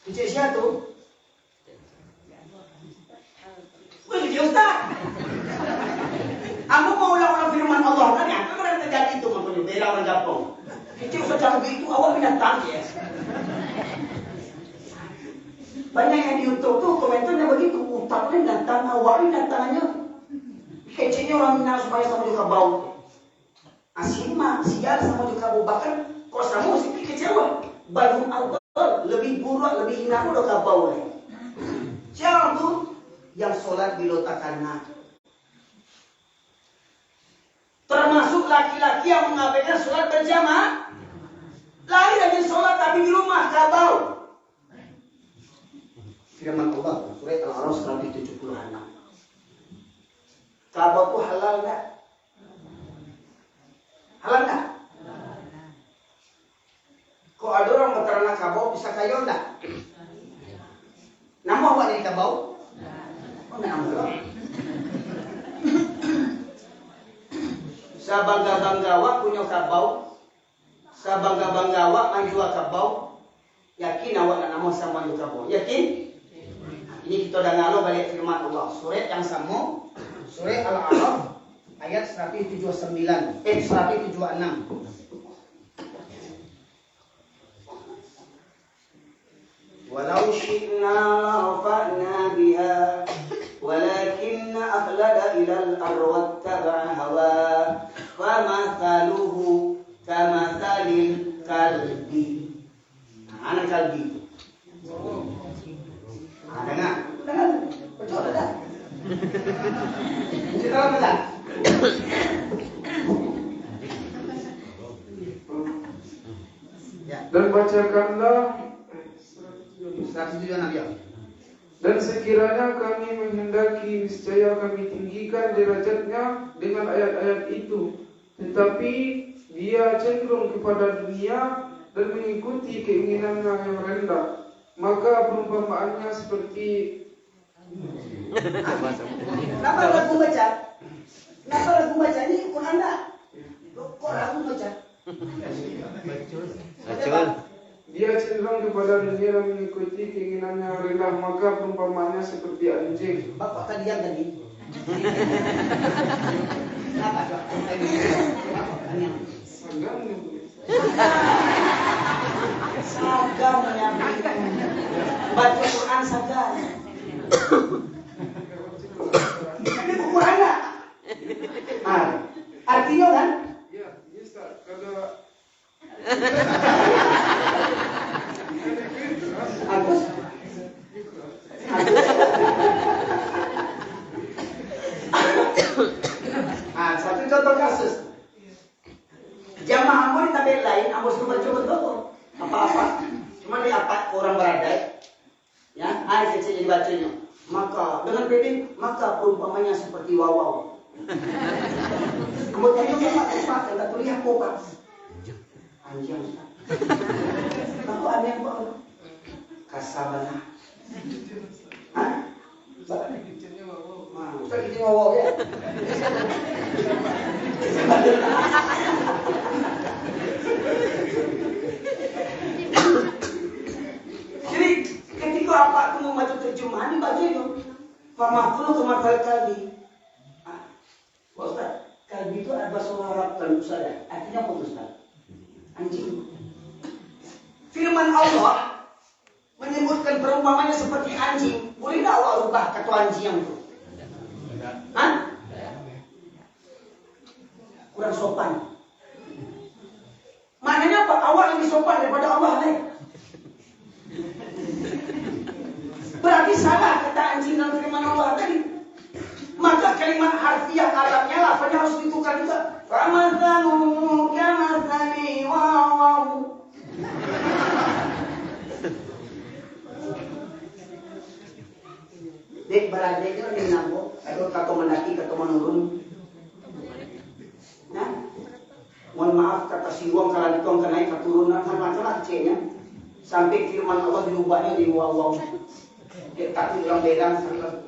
Kecil siapa tu? Wah, dia ustaz. Aku mau ulang firman Allah kan ya? Apa yang terjadi itu makanya bela orang Jepang. Kecil ustaz jawi itu awak binatang ya. Banyak yang di YouTube tuh komentarnya begitu, utaknya binatang, awak binatangnya. Kecilnya orang Minang supaya sama juga bau. Asimah, sial sama juga bau. Bahkan kalau sama mesti kecewa. Balum awal, lebih buruk, lebih hina pun udah bau. Siapa tu? Yang sholat di lotakana. Termasuk laki-laki yang mengabaikan sholat berjamaah. Lari dari sholat tapi di rumah kabau. Firman Allah, surat Al-A'raf 176. Kabau itu halal enggak? Halal enggak? Kok ada orang beternak kabau bisa kaya enggak? Nama awak dari kabau? Oh, nama Allah. Sabangga-bangga awak punya kabau. Sabangga-bangga awak manjua kabau. Yakin awak nak nama sama manjua kabau. Yakin? Ini kita dah ngalo balik firman Allah. Surat yang sama. Surat Al-A'raf ayat 179. 176. Walau syi'na larafa'na biha walakinna akhlada ilal arwattaba'a hawa famathaluhu kamathalil kalbi. Anak kalbi. Dengar. Betul tak? Cerita apa tak? Dan bacakanlah dan sekiranya kami menghendaki, niscaya kami tinggikan derajatnya dengan ayat-ayat itu. Tetapi dia cenderung kepada dunia dan mengikuti keinginannya yang rendah. Maka perumpamaannya seperti Kenapa lagu baca? Kenapa lagu baca ini Quran tak? Kok lagu baca? dia cenderung kepada dunia dan mengikuti keinginannya yang rendah. Maka perumpamaannya seperti anjing. Bapak tadi yang tadi. Kenapa coba? Sagam yang baca Quran sagam. Ini Quran tak? Artinya kan? Ya, Ustaz, kalau Agus. Satu contoh kasus. Jamaah ambo di tabel lain, ambo suruh baca betul apa-apa. Cuma dia apa orang beradai. Ya, ayat kecil jadi bacanya. Maka dengan pede, maka perumpamannya seperti wawau. Kemudian dia apa? Tidak terlihat apa? Anjing. Aku aneh apa? Kasabana. Hah? Ustaz kita ngawal ya. Jadi ketika apa aku membaca terjemahan dibaca itu, famahulu kematal kalbi. Ustaz, kalbi itu ada bahasa Arab kan Ustaz. Artinya apa Ustaz? Anjing. Firman Allah menyebutkan perumpamannya seperti anjing. Boleh tak awak rubah kata anjing yang itu? Hah? Kurang sopan. Maknanya apa? Awak lebih sopan daripada Allah lain. Berarti salah kata anjing dalam firman Allah tadi. Maka kalimat harfiah Arabnya lafaznya harus ditukar juga. Famathalu kamathali wawaw. Dek beradai itu di nambok, atau kata mendaki, kata menurun. Nah, mohon maaf kata siwang kalau dituang ke naik keturunan macam-macam kecilnya. Sampai firman Allah diubahnya di wawaw. Dia tak bilang bedang.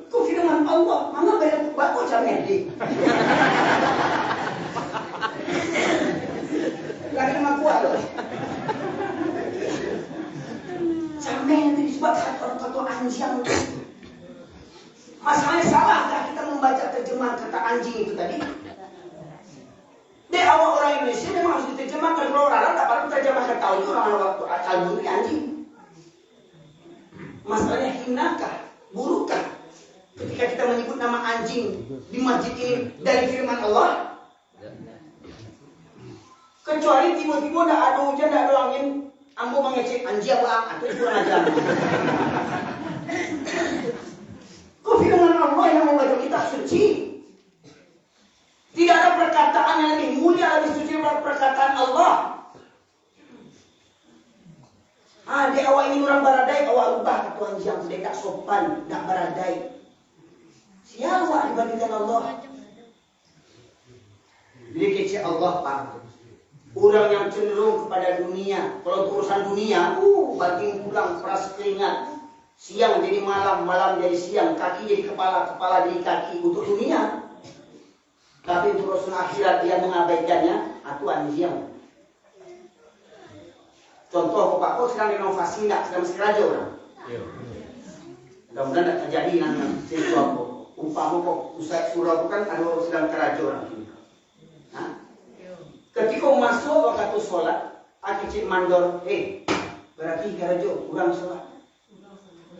Kok firman Allah? Mama bedang baku macam ni. Lagi nama kuat loh. Sampai nanti disebut kata anjing. Masalahnya salahkah kita membaca terjemahan kata anjing itu tadi? Dia awak orang Indonesia memang harus diterjemahkan. Kalau orang Arab tak perlu terjemahkan tahu itu orang waktu kalbu itu anjing. Masalahnya hinakah, burukkah ketika kita menyebut nama anjing di masjid ini dari firman Allah? Kecuali tiba-tiba dah ada hujan, dah ada angin, ambo mengecek anjing apa atau kurang ajar. Kok firman Allah yang membaca kitab suci? Tidak ada perkataan yang lebih mulia, lebih suci daripada perkataan Allah. Di awal ini orang beradai, awak ubah kata anjing, dia tak sopan, tak beradai. Siapa dibandingkan Allah? Jadi kecil Allah Pak. Orang yang cenderung kepada dunia, kalau urusan dunia, batin pulang peras keringat. Siang jadi malam, malam jadi siang, kaki jadi kepala, kepala jadi kaki untuk dunia. Tapi untuk urusan akhirat dia mengabaikannya, atuan siang. Contoh Pak Kok sedang renovasi enggak, sedang sekeraja orang. Mudah-mudahan tidak terjadi nanti sesuatu. Umpama kok Ustaz Surau itu kan ada sedang keraja orang. Nah, ketika masuk waktu sholat, akicik mandor, berarti keraja kurang sholat.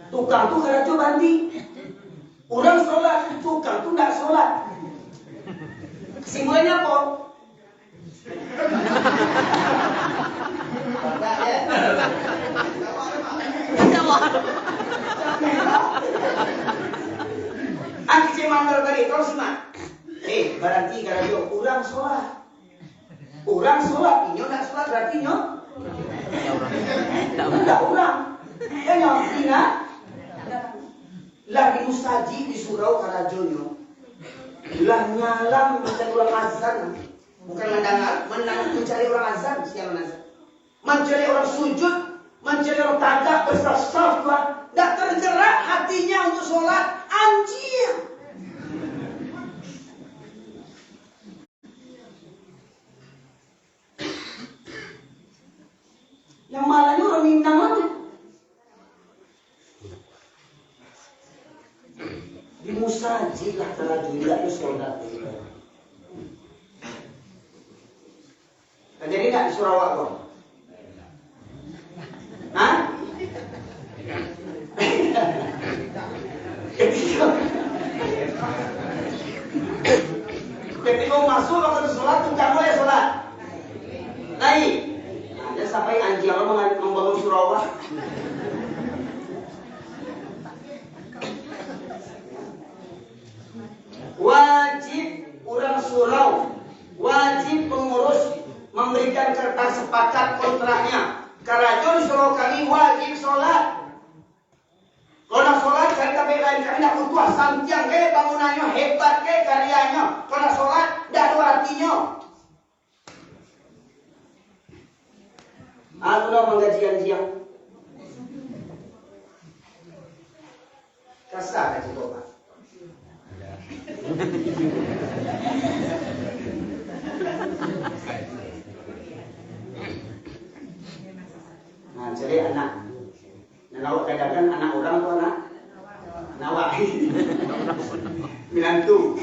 Tukang tu keraja banti, kurang sholat, tukang tu tidak sholat. Kesimpulannya apa? Aki mandor tadi terus mak. Berarti keraja kurang sholat. Kurang sholat, inyo nak sholat berarti inyo tidak kurang. Ya nyo, ingat. Lagi mustaji di surau kerajonyo. Lah nyalam mencari orang azan. Bukan mencari orang azan, siapa azan? Mencari orang sujud, mencari orang tagak bersaf-saf, tidak tergerak hatinya untuk sholat. Anjir. Yang malahnya orang Minang mana? Di musaji lah kalau juga itu sholat. Jadi tak di Sarawak kok? Hah? Ketika masuk waktu sholat, tukang boleh sholat. Naik. Ada sampai anjing membangun Sarawak. Wajib orang surau, wajib pengurus memberikan kertas sepakat kontraknya. Kerajon surau kami wajib sholat. Kalau nak sholat, kami lain kami nak utuh santiang ke bangunannya hebat ke karyanya. Kalau nak sholat, dah ada artinya. Aku nak menggajian siang. Kasar kaji bapak. Nah, jadi anak nawak kadang-kadang anak orang atau anak nawak minantu.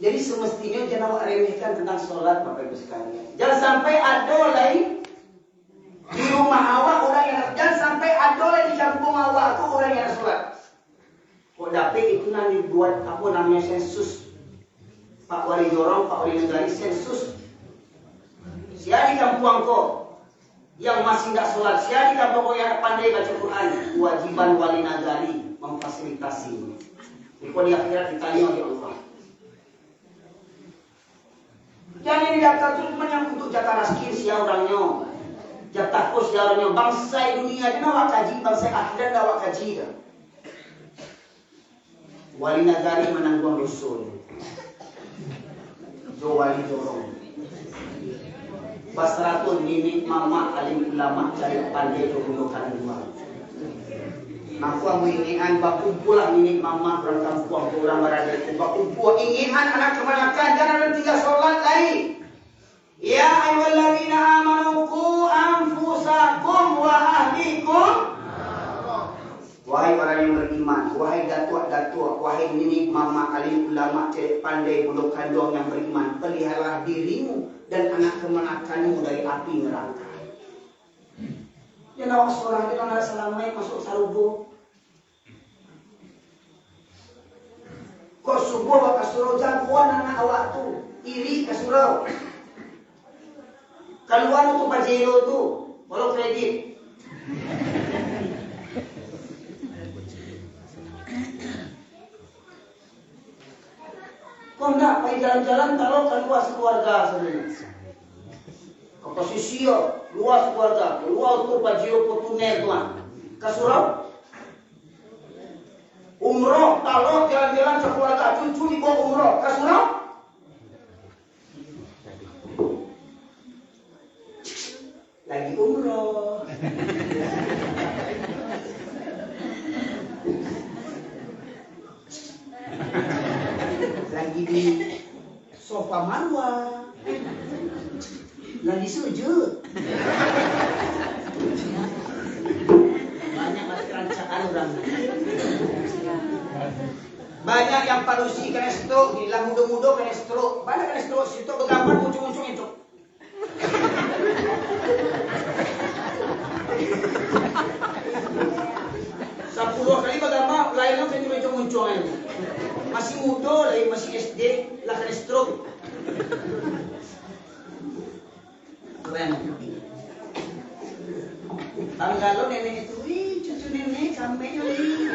Jadi semestinya jangan awak remehkan tentang sholat Bapak Ibu sekalian. Jangan sampai ada lain di rumah awak orang yang jangan sampai ada lain di kampung awak tu orang yang sholat. Kok dapet itu nanti buat apa namanya sensus. Pak Wali Jorong, Pak Wali Negari sensus. Siapa di kampung kau yang masih tidak sholat, siapa di kampung kau yang pandai baca Quran, kewajiban Wali Negari memfasilitasi. Jadi di akhirat ditanya oleh Allah. Jangan yang didaftar itu cuma yang untuk jatah raskin siapa orangnya, jatah kos siapa orangnya. Bangsa dunia dia nak kaji, bangsa akhirat nak kaji dah. Wali Negari menanggung rusul. Jo Wali Jorong. Basratun nini mama alim ulama cari pandai jo gundukan dua. Aku amu inginkan bakumpulah nini mama orang kampung orang berada ku bakumpulah inginkan anak kebanyakan jangan tinggal sholat lain. Ya ayyuhalladzina amanu qu anfusakum wa ahlikum. Wahai orang yang beriman, wahai datuk-datuk, wahai nini mama alim ulama cek pandai bulu kandung yang beriman, peliharalah dirimu dan anak kemenakanmu dari api neraka. Jangan awak seorang kita nak selamai masuk sarubo. Kau subuh baka surau jagoan anak awak tu, iri ke surau. Keluar tu pajero tu, walau kredit. Kau nak pergi jalan-jalan taruh kan luas keluarga sebenarnya. Kau posisi luas keluarga, luas tu pajero potuner tuan. Kasurau. Umroh taruh jalan-jalan sekeluarga, cucu dibawa umroh. Kasurau. Lagi umroh. lagi di sofa Marwah, lagi sujud. Banyak kerancakan orang. Banyak yang palusi kena stroke, gila muda-muda kena stroke. Banyak kena stroke, situ bergambar muncung-muncung itu. Sepuluh kali bergambar, lainnya kena muncung-muncung itu. Masih muda, lagi masih SD, lah kena stroke. Keren. Tanggal nenek itu, cucu nenek sampai nyoli.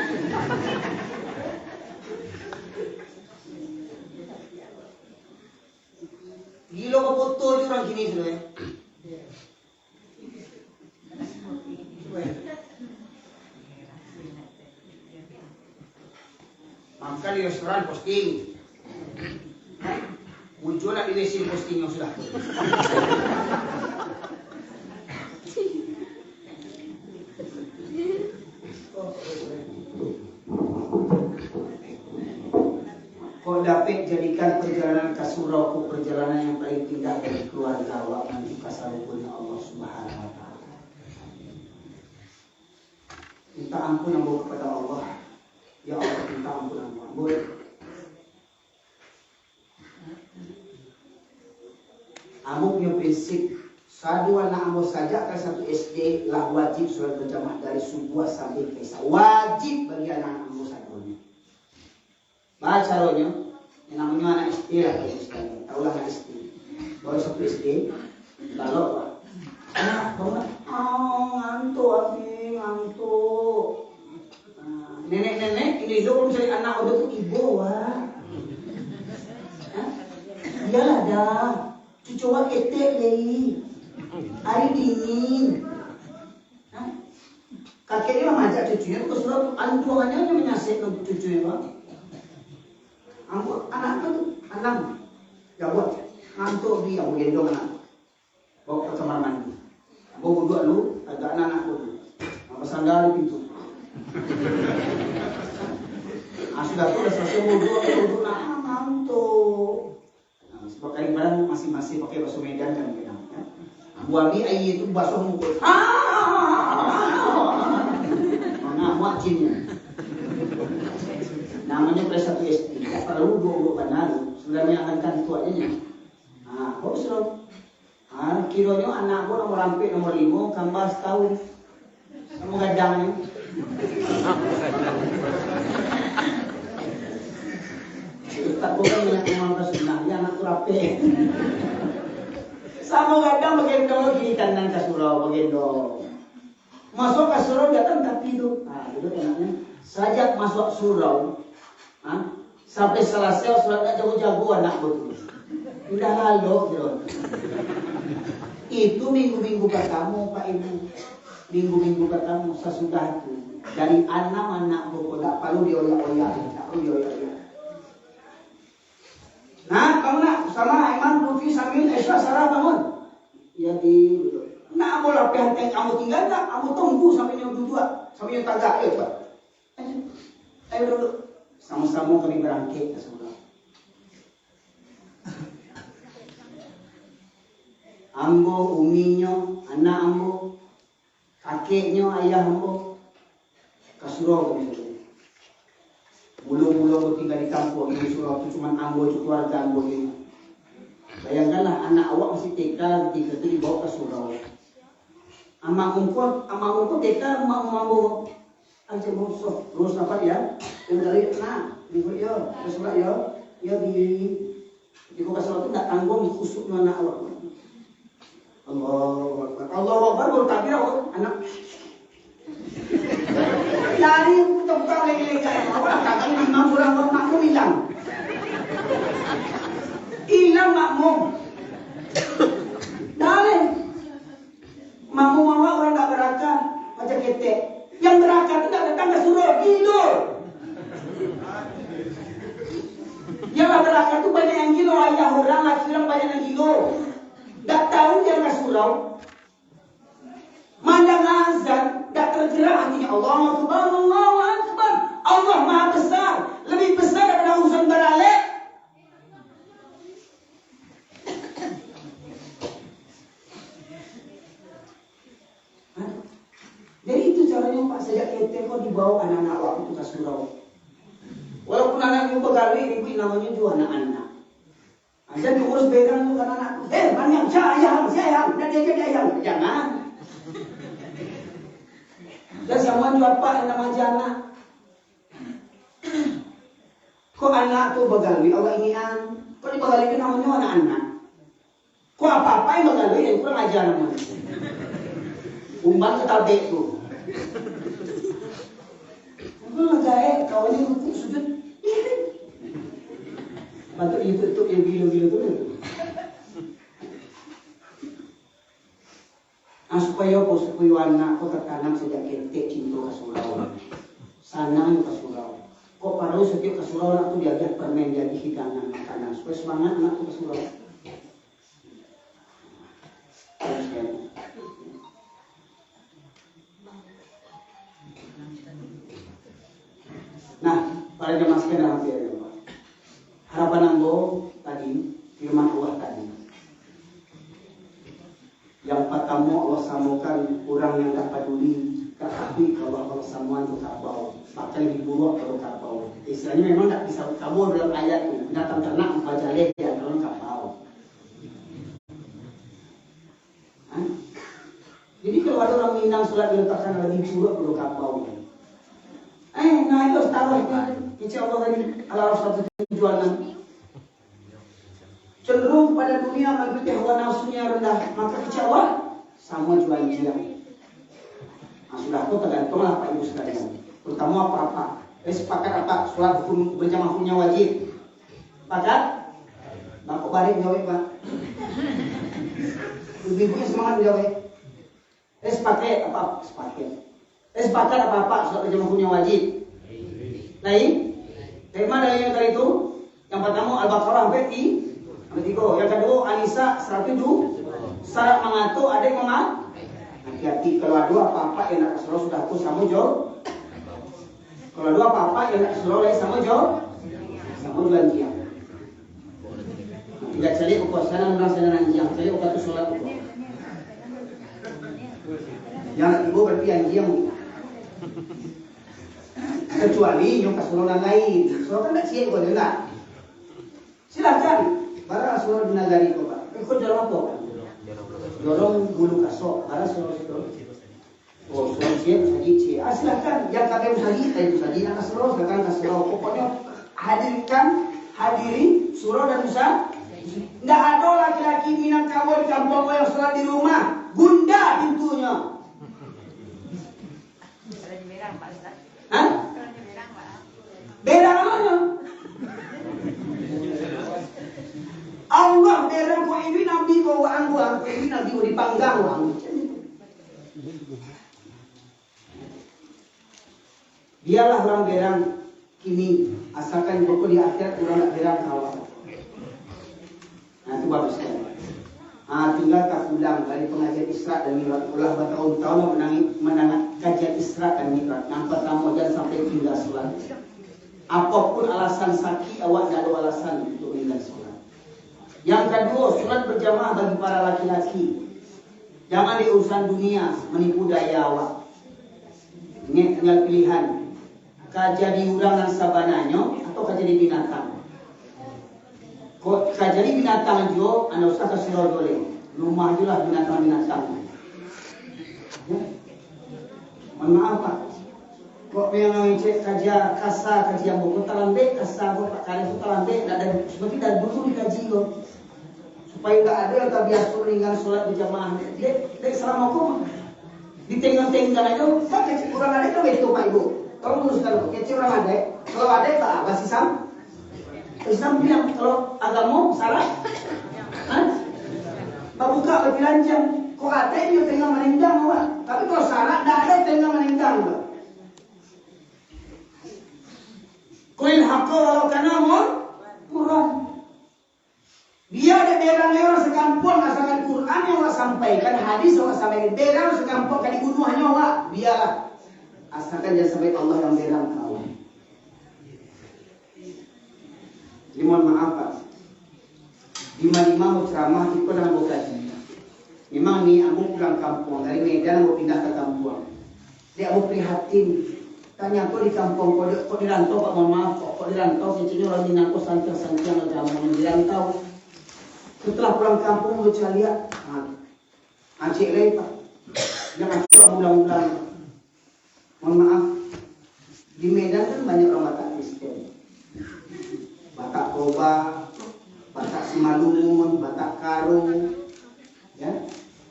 Gila kau foto je orang kini tu Maka di restoran posting. Muncul nak di WC postingnya sudah. Kau dapat jadikan perjalanan ke surau perjalanan yang paling indah dari keluarga awak nanti kasarukunnya Allah Subhanahu wa taala. Minta ampun ambo kepada Allah. Ya Allah, minta ampun ambo. Ambo punya prinsip satu anak ambo saja ke satu SD lah wajib sholat berjamaah dari subuh sampai ke isya. Wajib bagi anak ambo satunya. Baca caranya, yang namanya anak SD lah kalau sekalian. Tahulah anak SD. Baru satu SD, lalu apa? Anak banget, ngantuk abi, ngantuk. Nenek-nenek ini belum cari anak udah tuh ibu wah. Iyalah dah, cucu wak ketek lagi. Hari dingin. Kakeknya mengajak cucunya tuh ke surau, antuannya menyasik ke cucunya bang. Anak tu anak jawab ngantuk dia mau gendong anak bawa ke kamar mandi bawa duduk lu agak anak tu sandal di pintu sudah tu dah selesai duduk ngantuk sebab kadang-kadang masih pakai basuh Medan kan ya. Buami air itu basuh muka mana muak jinnya namanya kelas 1 SD. Tak perlu dua benar. Sebenarnya akan kan tuanya. Bagus loh. Kiranya anak gua nomor rampik nomor 5 kambas tahun. Kamu gadangnya. Tak boleh banyak ngomong sebenarnya anak tu rampik. Sama gadang bagendong lagi kandang ke surau bagendong. Masuk ke surau datang tapi itu. Itu enaknya. Sajak masuk surau. Sampai selesai sholatnya jago-jago anak betul. Udah lalu gitu. Itu minggu-minggu pertama Pak Ibu. Minggu-minggu pertama sesudah itu dari anak betul tak perlu dioyak-oyak, tak perlu dioyak-oyak. Nah, kamu nak sama Aiman, Lutfi, Samin, Aisyah, Sarah bangun. Ya di. Nak bola pihak kamu tinggal tak? Kamu tunggu sampai yang dua, sampai yang tagak ya Pak. Ayo duduk. Sama-sama kami berangkat ke surau. Ambo, uminya, anak ambo, kakeknya, ayah ambo, ke surau kami. Mula-mula tinggal di kampung ini surau itu cuma ambo, itu keluarga ambo ini. Bayangkanlah anak awak masih TK ketika itu dibawa ke surau. Amak umpun TK, ambo. Aja musuh, terus apa ya? Yang dari minggu yo, kesurat yo, di kota Solo itu tak tanggung dikusuk anak awak. Allah Akbar baru takbir anak. Lari buka lagi awak kagak imam kurang makmum hilang. Hilang makmum. Dalem. Makmum awak orang tak berakal, macam ketek. Yang berakal itu tak datang ke surau, tidur. Yang berakal itu banyak yang gilo, ayah orang, laki orang banyak yang gilo. Tak tahu dia ke surau. Mandang azan, tak tergerak hatinya. Allahu Akbar, Allahu Akbar. Allah Maha besar, lebih besar daripada urusan beralek. kau dibawa anak-anak waktu itu ke surau. Walaupun anak ibu begali, ibu namanya juga anak-anak. Jadi urus begang itu kan anakku. Banyak sayang, dan dia jadi ayam. Jangan. Dan semua juga apa yang namanya anak. Kok anak tuh begali, Allah inginan. Kok di begali itu namanya anak-anak. Kok apa-apa yang begali, yang kurang ajar namanya. Umban ketabek tuh. Aku nggak kawannya rukuk sujud. Bantu itu yang gila-gila tuh. Supaya anak kau tertanam sejak kecil cinta ke surau. Sanang ke surau. Kok baru setiap ke surau anak tuh diajak permen, jadi hidangan makanan. Supaya semangat anak tuh ke surau. Nah, para jemaah sekalian hadirin, harapan ambo tadi firman Allah tadi. Yang pertama Allah samakan orang yang tak peduli, tak akui kalau Allah samuan itu kabau, bahkan dibunuh kalau kabau. Istilahnya memang tak bisa kabau dalam ayat itu. Binatang ternak membaca leher kalau kabau. Jadi kalau ada orang Minang sholat diletakkan lagi buruk kalau kabau. Nah itu taruhnya. Insya Allah tadi ala satu tujuan. Cenderung pada dunia mengikuti hawa nafsunya rendah, maka kecewa sama jual jiang. Nah sudah itu tergantunglah Pak Ibu sekalian. Terutama apa-apa. Sepakat apa? Sholat hukum berjamaah hukumnya wajib. Sepakat? Bapak balik jawab Pak. Ibu-ibunya semangat jawab. Sepakat apa? Sepakat. Sepakat apa-apa sholat berjamaah hukumnya wajib. Lain? Tema dari yang kali itu. Yang pertama Al-Baqarah sampai Tiga. Yang kedua An-Nisa 107. Syarat mengatur ada yang memang. Hati-hati kalau ada apa-apa yang nak keseluruh sudah aku sama jauh. Kalau ada apa-apa yang nak keseluruh lagi sama jauh. Sama janjian. Tidak cari upasan orang sana janjian. Cari upasan sholat itu. Yang ibu berarti janjian. Kecuali yang keseluruh lain. Keseluruh kan tak siap kau dengar. Silakan. Para suruh dinagari ko Pak. Ikut dalam apa? Dorong bulu kasok. Para suruh itu. Oh, suruh siap saji. Silakan. Yang kami saji nak suruh, silakan kasih. Pokoknya hadiri suruh dan usaha. Tidak ada laki-laki Minangkabau di kampung yang sholat di rumah. Gunda pintunya. Hah? Berang mana? Allah berang ko ini nabi ko anggo ini nabi ko dipanggang wang. Dialah orang berang kini asalkan pokok di akhirat orang nak berang kawan. Nah itu bagus sekali. Tinggal tak pulang dari pengajian Isra dan Mi'raj. Ulah bertahun-tahun menangani kajian Isra dan Mi'raj. Yang pertama jangan sampai tinggal sholat. Apapun alasan sakit awak tidak ada alasan untuk tinggal sholat. Yang kedua, sholat berjamaah bagi para laki-laki. Jangan di urusan dunia menipu daya awak. Ini tinggal pilihan. Kau jadi orang yang sabananya atau kau jadi binatang. Kau jadi binatang juga, anda usah kasih boleh. Rumah juga binatang-binatang. Ya? Mohon maaf Pak. Kok yang cek kajian kasa kajian buku talambe kasa buku kalian itu talambe ada seperti dari dulu dikaji loh. Supaya nggak ada yang terbiasa ringan sholat berjamaah. Dek selama aku ditengah-tengah aja, kan kecil kurang ada kan begitu Pak Ibu. Tolong luruskan kecil orang ada. Kalau ada tak apa Islam? Islam bilang kalau agama salah, buka lebih lanjang. Kok ada dia tengah menendang Pak. Tapi kalau salah, tidak ada tengah menendang Pak. Kuil hakko walau kana murah. Dia ada berang orang sekampung asalkan Quran yang Allah sampaikan, hadis yang Allah sampaikan. Berang sekampung kan dibunuh hanya Allah. Biarlah. Asalkan dia sampai Allah yang berang kau. Jadi mohon maaf Pak. Lima mau ceramah itu dalam kaji. Memang ni aku pulang kampung dari Medan mau pindah ke kampung. Dia mau prihatin. Tanya kok di kampung kok di rantau Pak, mohon maaf kok di rantau cincin orang Minang kok santiang agama di rantau. Setelah pulang kampung lu cari lihat, acik lagi Pak, jangan coba bulan-bulan. Mohon maaf, di Medan kan banyak orang Batak Kristen, Batak Toba, Batak Simalungun, Batak Karo, ya,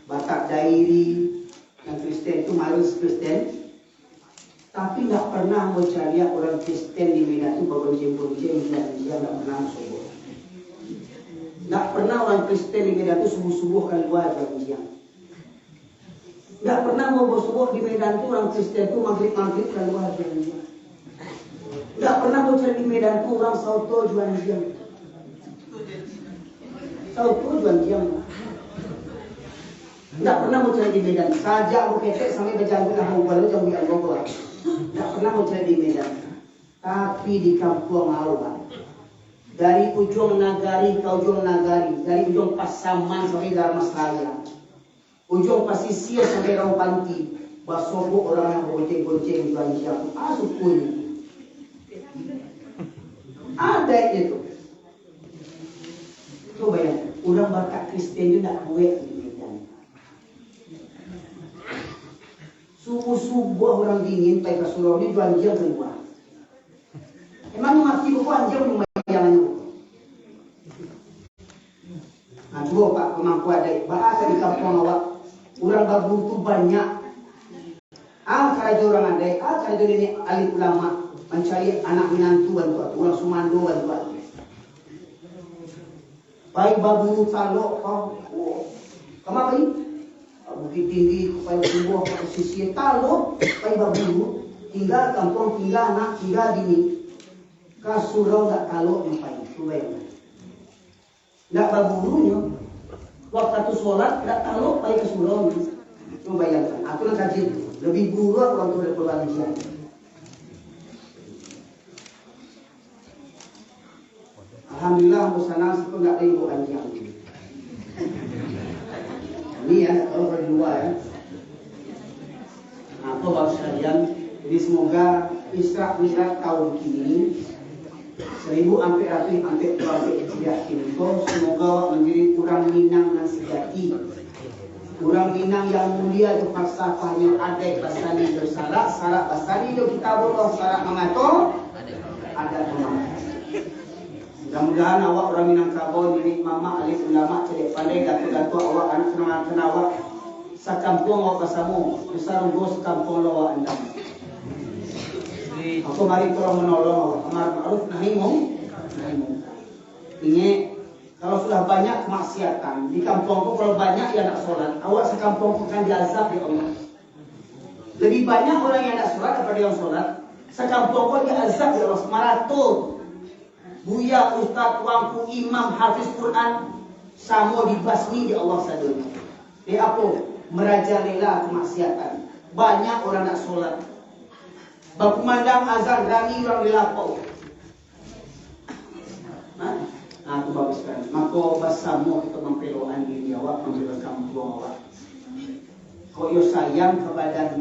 Batak Dairi, yang Kristen itu mayoritas Kristen. Tapi nggak pernah mau cari orang Kristen di Medan itu berbonceng-bonceng, dia nggak pernah subuh. Nggak pernah orang Kristen di Medan itu subuh-subuh keluar berbincang. Nggak pernah mau subuh di Medan itu orang Kristen itu maghrib keluar berbincang. Nggak pernah mau cari di Medan itu orang Sauto jualan jam. Sauto jualan jam. Nggak pernah mau cari di Medan. Saja aku ketek sampai berjangkut lah mau baru jam biar gua. Nggak pernah mau cari di Medan. Tapi di kampung Auba, dari ujung Nagari ke ujung Nagari, dari ujung Pasaman sampai Dharmasraya, ujung Pasisir sampai Raupanti, basobo orang yang bonceng-bonceng jual jam. Suku ini ada itu. Coba ya, orang Batak Kristen itu nak kuat di Medan. Subuh-subuh orang dingin pai ke Surau ini jual jam keluar. Emang mati bukan jam lumayan. Nah, coba Pak pemangku ada bahasa di kampung awak. Orang babu itu banyak. Kerja orang ada, kerja ini alim ulama mencari anak menantu bantuan, orang Sumando bantuan. Baik babu salok kau, kemana ini? Bukit Tinggi, Kupai Sebuah, posisi talo, Kupai Babu, tinggal kampung, tinggal anak, tinggal bini. Kasurau tak talo ngapain, coba yang nggak baburunya, waktu itu sholat nggak talo, Kupai kasurau. Coba yang aku nak kaji lebih buruk waktu ada perbanjian. Alhamdulillah, musanang itu nggak ada ibu anjing. Ini ya, kalau di luar ya. Apa bapak sekalian? Jadi semoga Isra Mi'raj tahun ini 1400 tidak itu semoga menjadi orang Minang yang sejati. Orang Minang yang mulia itu falsafahnya ada basani bersalah, salah basani itu kita boleh salah mengatur ada teman. Mudah-mudahan awak orang Minangkabau jadi mama alif ulama cedek pandai gatu-gatu awak anak kenangan awak sakampung awak kasamu besar bos kampung awak anda. Aku mari tolong menolong awak amar ma'ruf nahi munkar. Ini kalau sudah banyak kemaksiatan di kampungku, kalau banyak yang nak sholat awak sekampung akan diazab ya Allah. Lebih banyak orang yang nak sholat daripada yang sholat sekampungku diazab ya Allah semaratur. Buya, Ustaz, tuangku, imam, hafiz Quran, sama dibasmi di Allah sadun. Dia apa? Merajalela kemaksiatan. Banyak orang nak solat. Berkumandang azan, rani orang dilapau. Nah, aku bagus kan. Maka bersama kita memperdoakan diri awak, memperdoakan kampung awak. Kau yo sayang kepada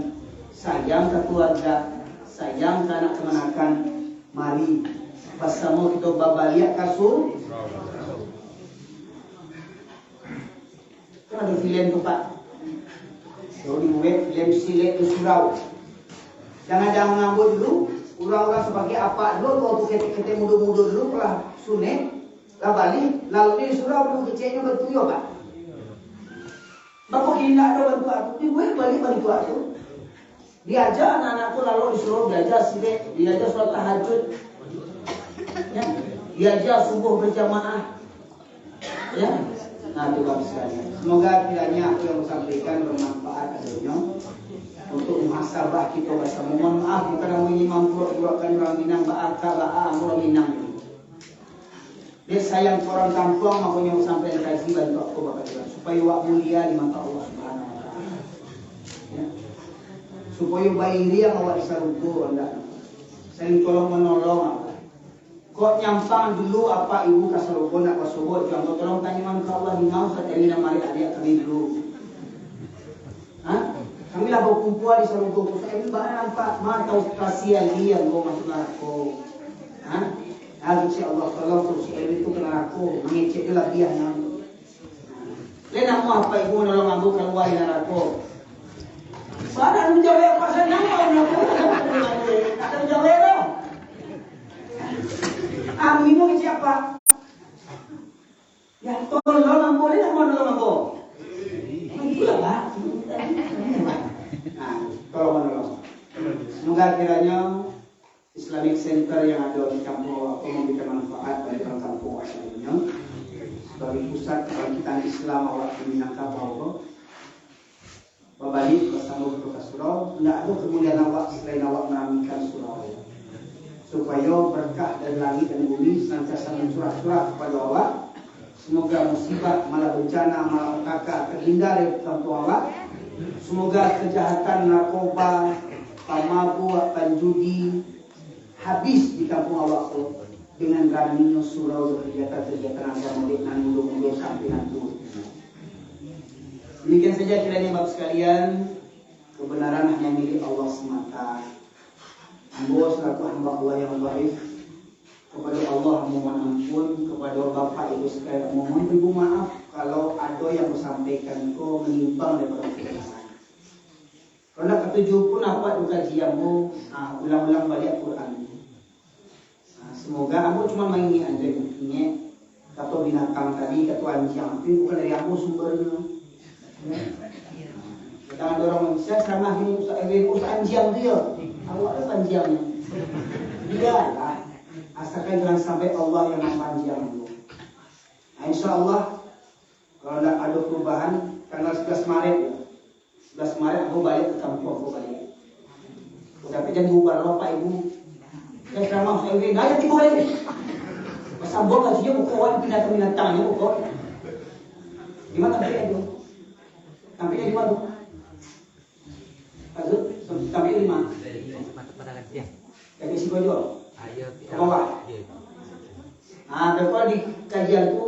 sayang ke keluarga, sayang ke anak kemenakan, mari bersama kita babaliak kasur. Kan ada film tu Pak. Kalau di web film silet tu surau. Jangan ngambut dulu. Orang-orang sebagai apa dulu. Kalau tu ketek-ketek muda-muda dulu lah sunet. Lah balik. Lalu di surau dulu kecilnya bertuyo Pak. Bapak kini tak ada bantu aku. Di web balik bantu aku. Diajar anak-anakku lalu disuruh diajar silet. Diajar sholat tahajud. Ya, diajar subuh berjamaah. Ya, nah itu bagus sekali. Semoga kiranya aku yang sampaikan bermanfaat adanya untuk muhasabah kita bersama. Mohon maaf bukan mengimam pura-purakan orang Minang ba'aka orang Minang. Dia sayang orang kampung makanya sampai kaji bantu aku bapak supaya wak mulia di mata Allah Subhanahu wa taala. Ya. Supaya bayi dia awak disaruku anda. Saling tolong menolong. Kok nyampang dulu apa ibu kasalubo nak kasubo jangan tolong tanya man ke Allah di mau saat ini nama adik kami dulu. Hah? Kami lah berkumpul di sarung kumpul. Saya bahkan nampak tahu kasihan dia mau masuk neraka. Insya Allah kalau tu si Elwi tu kena aku mengecek dia lah dia yang. Lena mau apa ibu nolong aku keluar dari neraka. Padahal menjawab apa saya nama nak ada menjawab tu. Minum siapa? Ya tolong boleh tak mau nolong aku? Itulah Pak. Tolong. Semoga kiranya Islamic Center yang ada di kampung Awak memberikan manfaat bagi orang kampung Awak semuanya. Sebagai pusat kebangkitan Islam Awak di Minangkabau. Berbalik bersama Kota Surau, tidak ada kemuliaan Awak selain Awak meramaikan surau. Supaya berkah dari langit dan bumi senantiasa mencurah-curah kepada Awak. Semoga musibah, malah bencana, malah petaka terhindar dari kampung Awak. Semoga kejahatan narkoba, pemabuk, penjudi habis di kampung Awak dengan raminya surau kegiatan-kegiatan agama dan mudah-mudahan sampai nanti. Demikian saja kiranya Bapak sekalian, kebenaran hanya milik Allah semata. Hamba selaku hamba Allah yang baik, kepada Allah mohon ampun, kepada Bapak Ibu sekalian mohon ibu maaf kalau ada yang sampaikan kau menyimpang daripada kebenaran. Kalau ketujuh pun apa kajianmu, ulang-ulang balik Quran. Semoga aku cuma main aja ingat kata binatang tadi, kata anjing, tapi bukan dari aku sumbernya. Jangan ada orang manusia sama ini usaha anjing dia. Allah ada panjangnya. Dia lah. Asalkan jangan sampai Allah yang memanjang. Insya Allah kalau ada perubahan tanggal 11 Maret ya. 11 Maret aku balik ke kampung aku balik. Udah jadi bubar Bapak Ibu. Saya ceramah saya udah ayo tiba lagi. Pasambung aja buka wan binatang-binatangnya buka. Di mana dia itu? Tampilnya di mana? Azut, tampilnya di mana? Dari si Bojo. Ke bawah. Kalau di kajian itu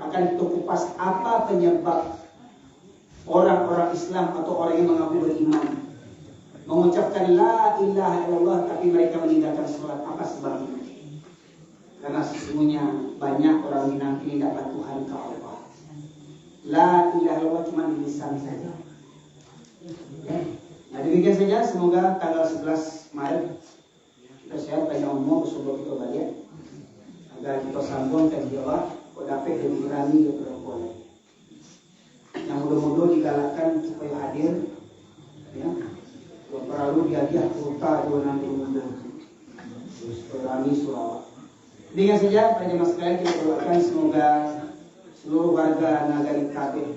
akan kita kupas apa penyebab orang-orang Islam atau orang yang mengaku beriman mengucapkan la ilaha illallah tapi mereka meninggalkan sholat. Apa sebabnya? Karena sesungguhnya banyak orang Minang ini dapat Tuhan ke Allah. La ilaha illallah cuma di lisan saja. Nah demikian saja, semoga tanggal 11 Maret kita sehat, banyak umur, bersyukur kita balik agar kita sambung ke Jawa, kok dapat lebih berani ke perempuan. Yang mudah-mudahan digalakkan supaya hadir, ya. Kalau perlu diadiah kota juga nanti terus berani Surabaya. Dengan saja pada jemaah sekalian kita doakan semoga seluruh warga Nagari Kabeh,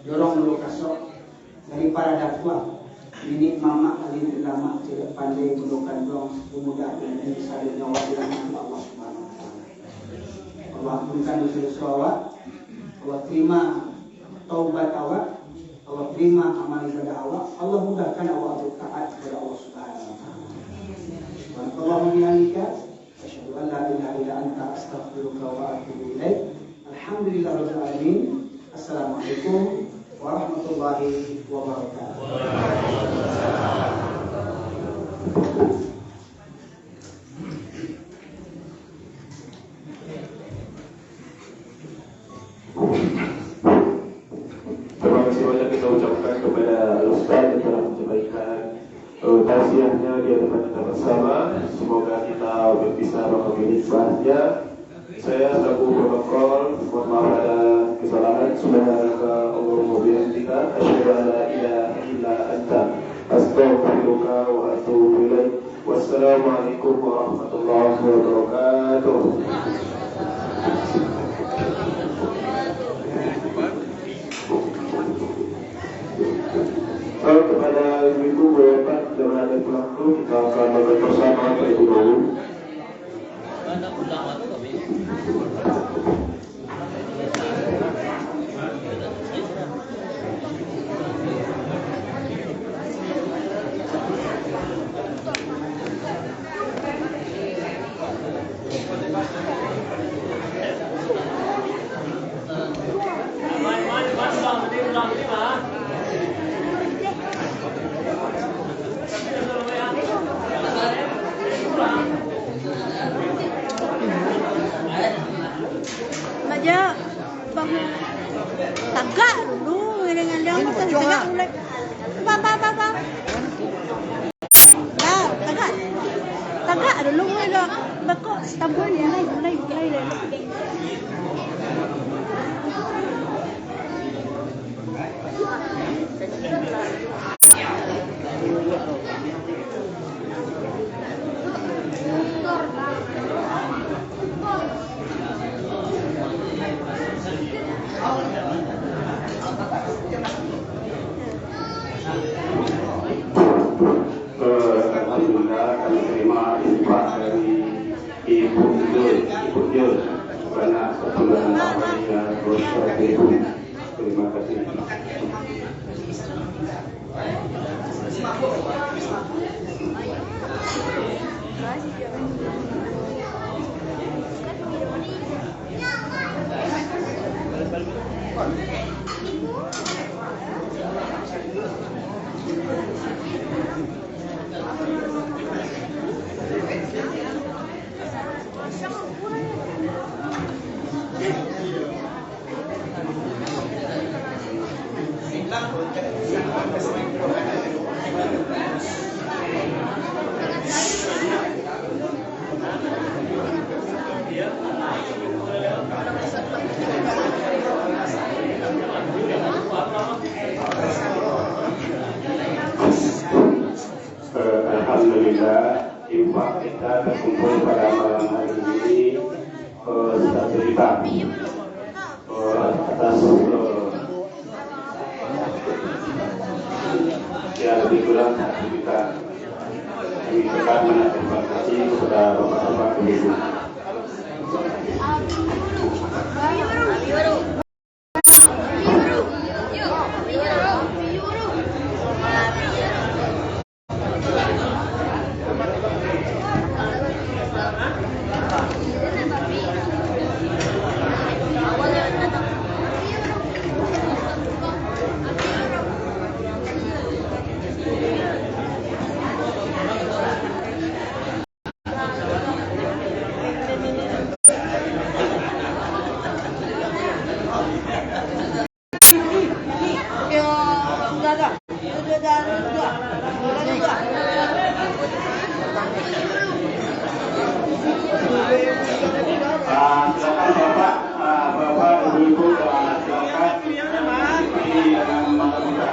dorong dulu kasok dari para dakwah. Ini mama alim ulama tidak pandai mendoakan dong pemuda dan bisa nyawa di rahmat Allah Subhanahu wa taala. Allah ampunkan dosa-dosa awak, Allah terima taubat awak, Allah terima amal ibadah awak, Allah mudahkan awak bertaat kepada Allah Subhanahu wa taala. Subhanallah bihamdika asyhadu an la ilaha illa anta astaghfiruka wa atubu ilaik. Alhamdulillahirabbil alamin. Assalamualaikum warahmatullahi wabarakatuh. Terima kasih banyak kita ucapkan kepada Ustaz yang telah menyampaikan tausiahnya di hadapan kita bersama. Semoga kita bisa mengambil hikmahnya. Saya selaku protokol, mohon maaf ada kesalahan. Subhanaka Allahumma bihamdika asyhadu an la ilaha illa anta astaghfiruka wa atubu ilaik. Wassalamualaikum warahmatullahi wabarakatuh. Kepada ibu-ibu, bapak dan anak pelaku kita akan makan bersama terlebih dahulu. Tagak dulu dengan dia makan tagak mulai. Ba. Dah, tagak. Tagak dulu mulai dah. Bakok tampun mulai. Alhamdulillah kami terima infak dari Ibu Jul karena kebetulan awalnya dosa Ibu. Terima kasih. Alhamdulillah infak kita terkumpul pada malam hari ini 1 juta atas ya lebih kurang 1 juta. Kami tetap terima kasih kepada bapak-bapak ibu. Silakan bapak, ibu, silakan di makan kita.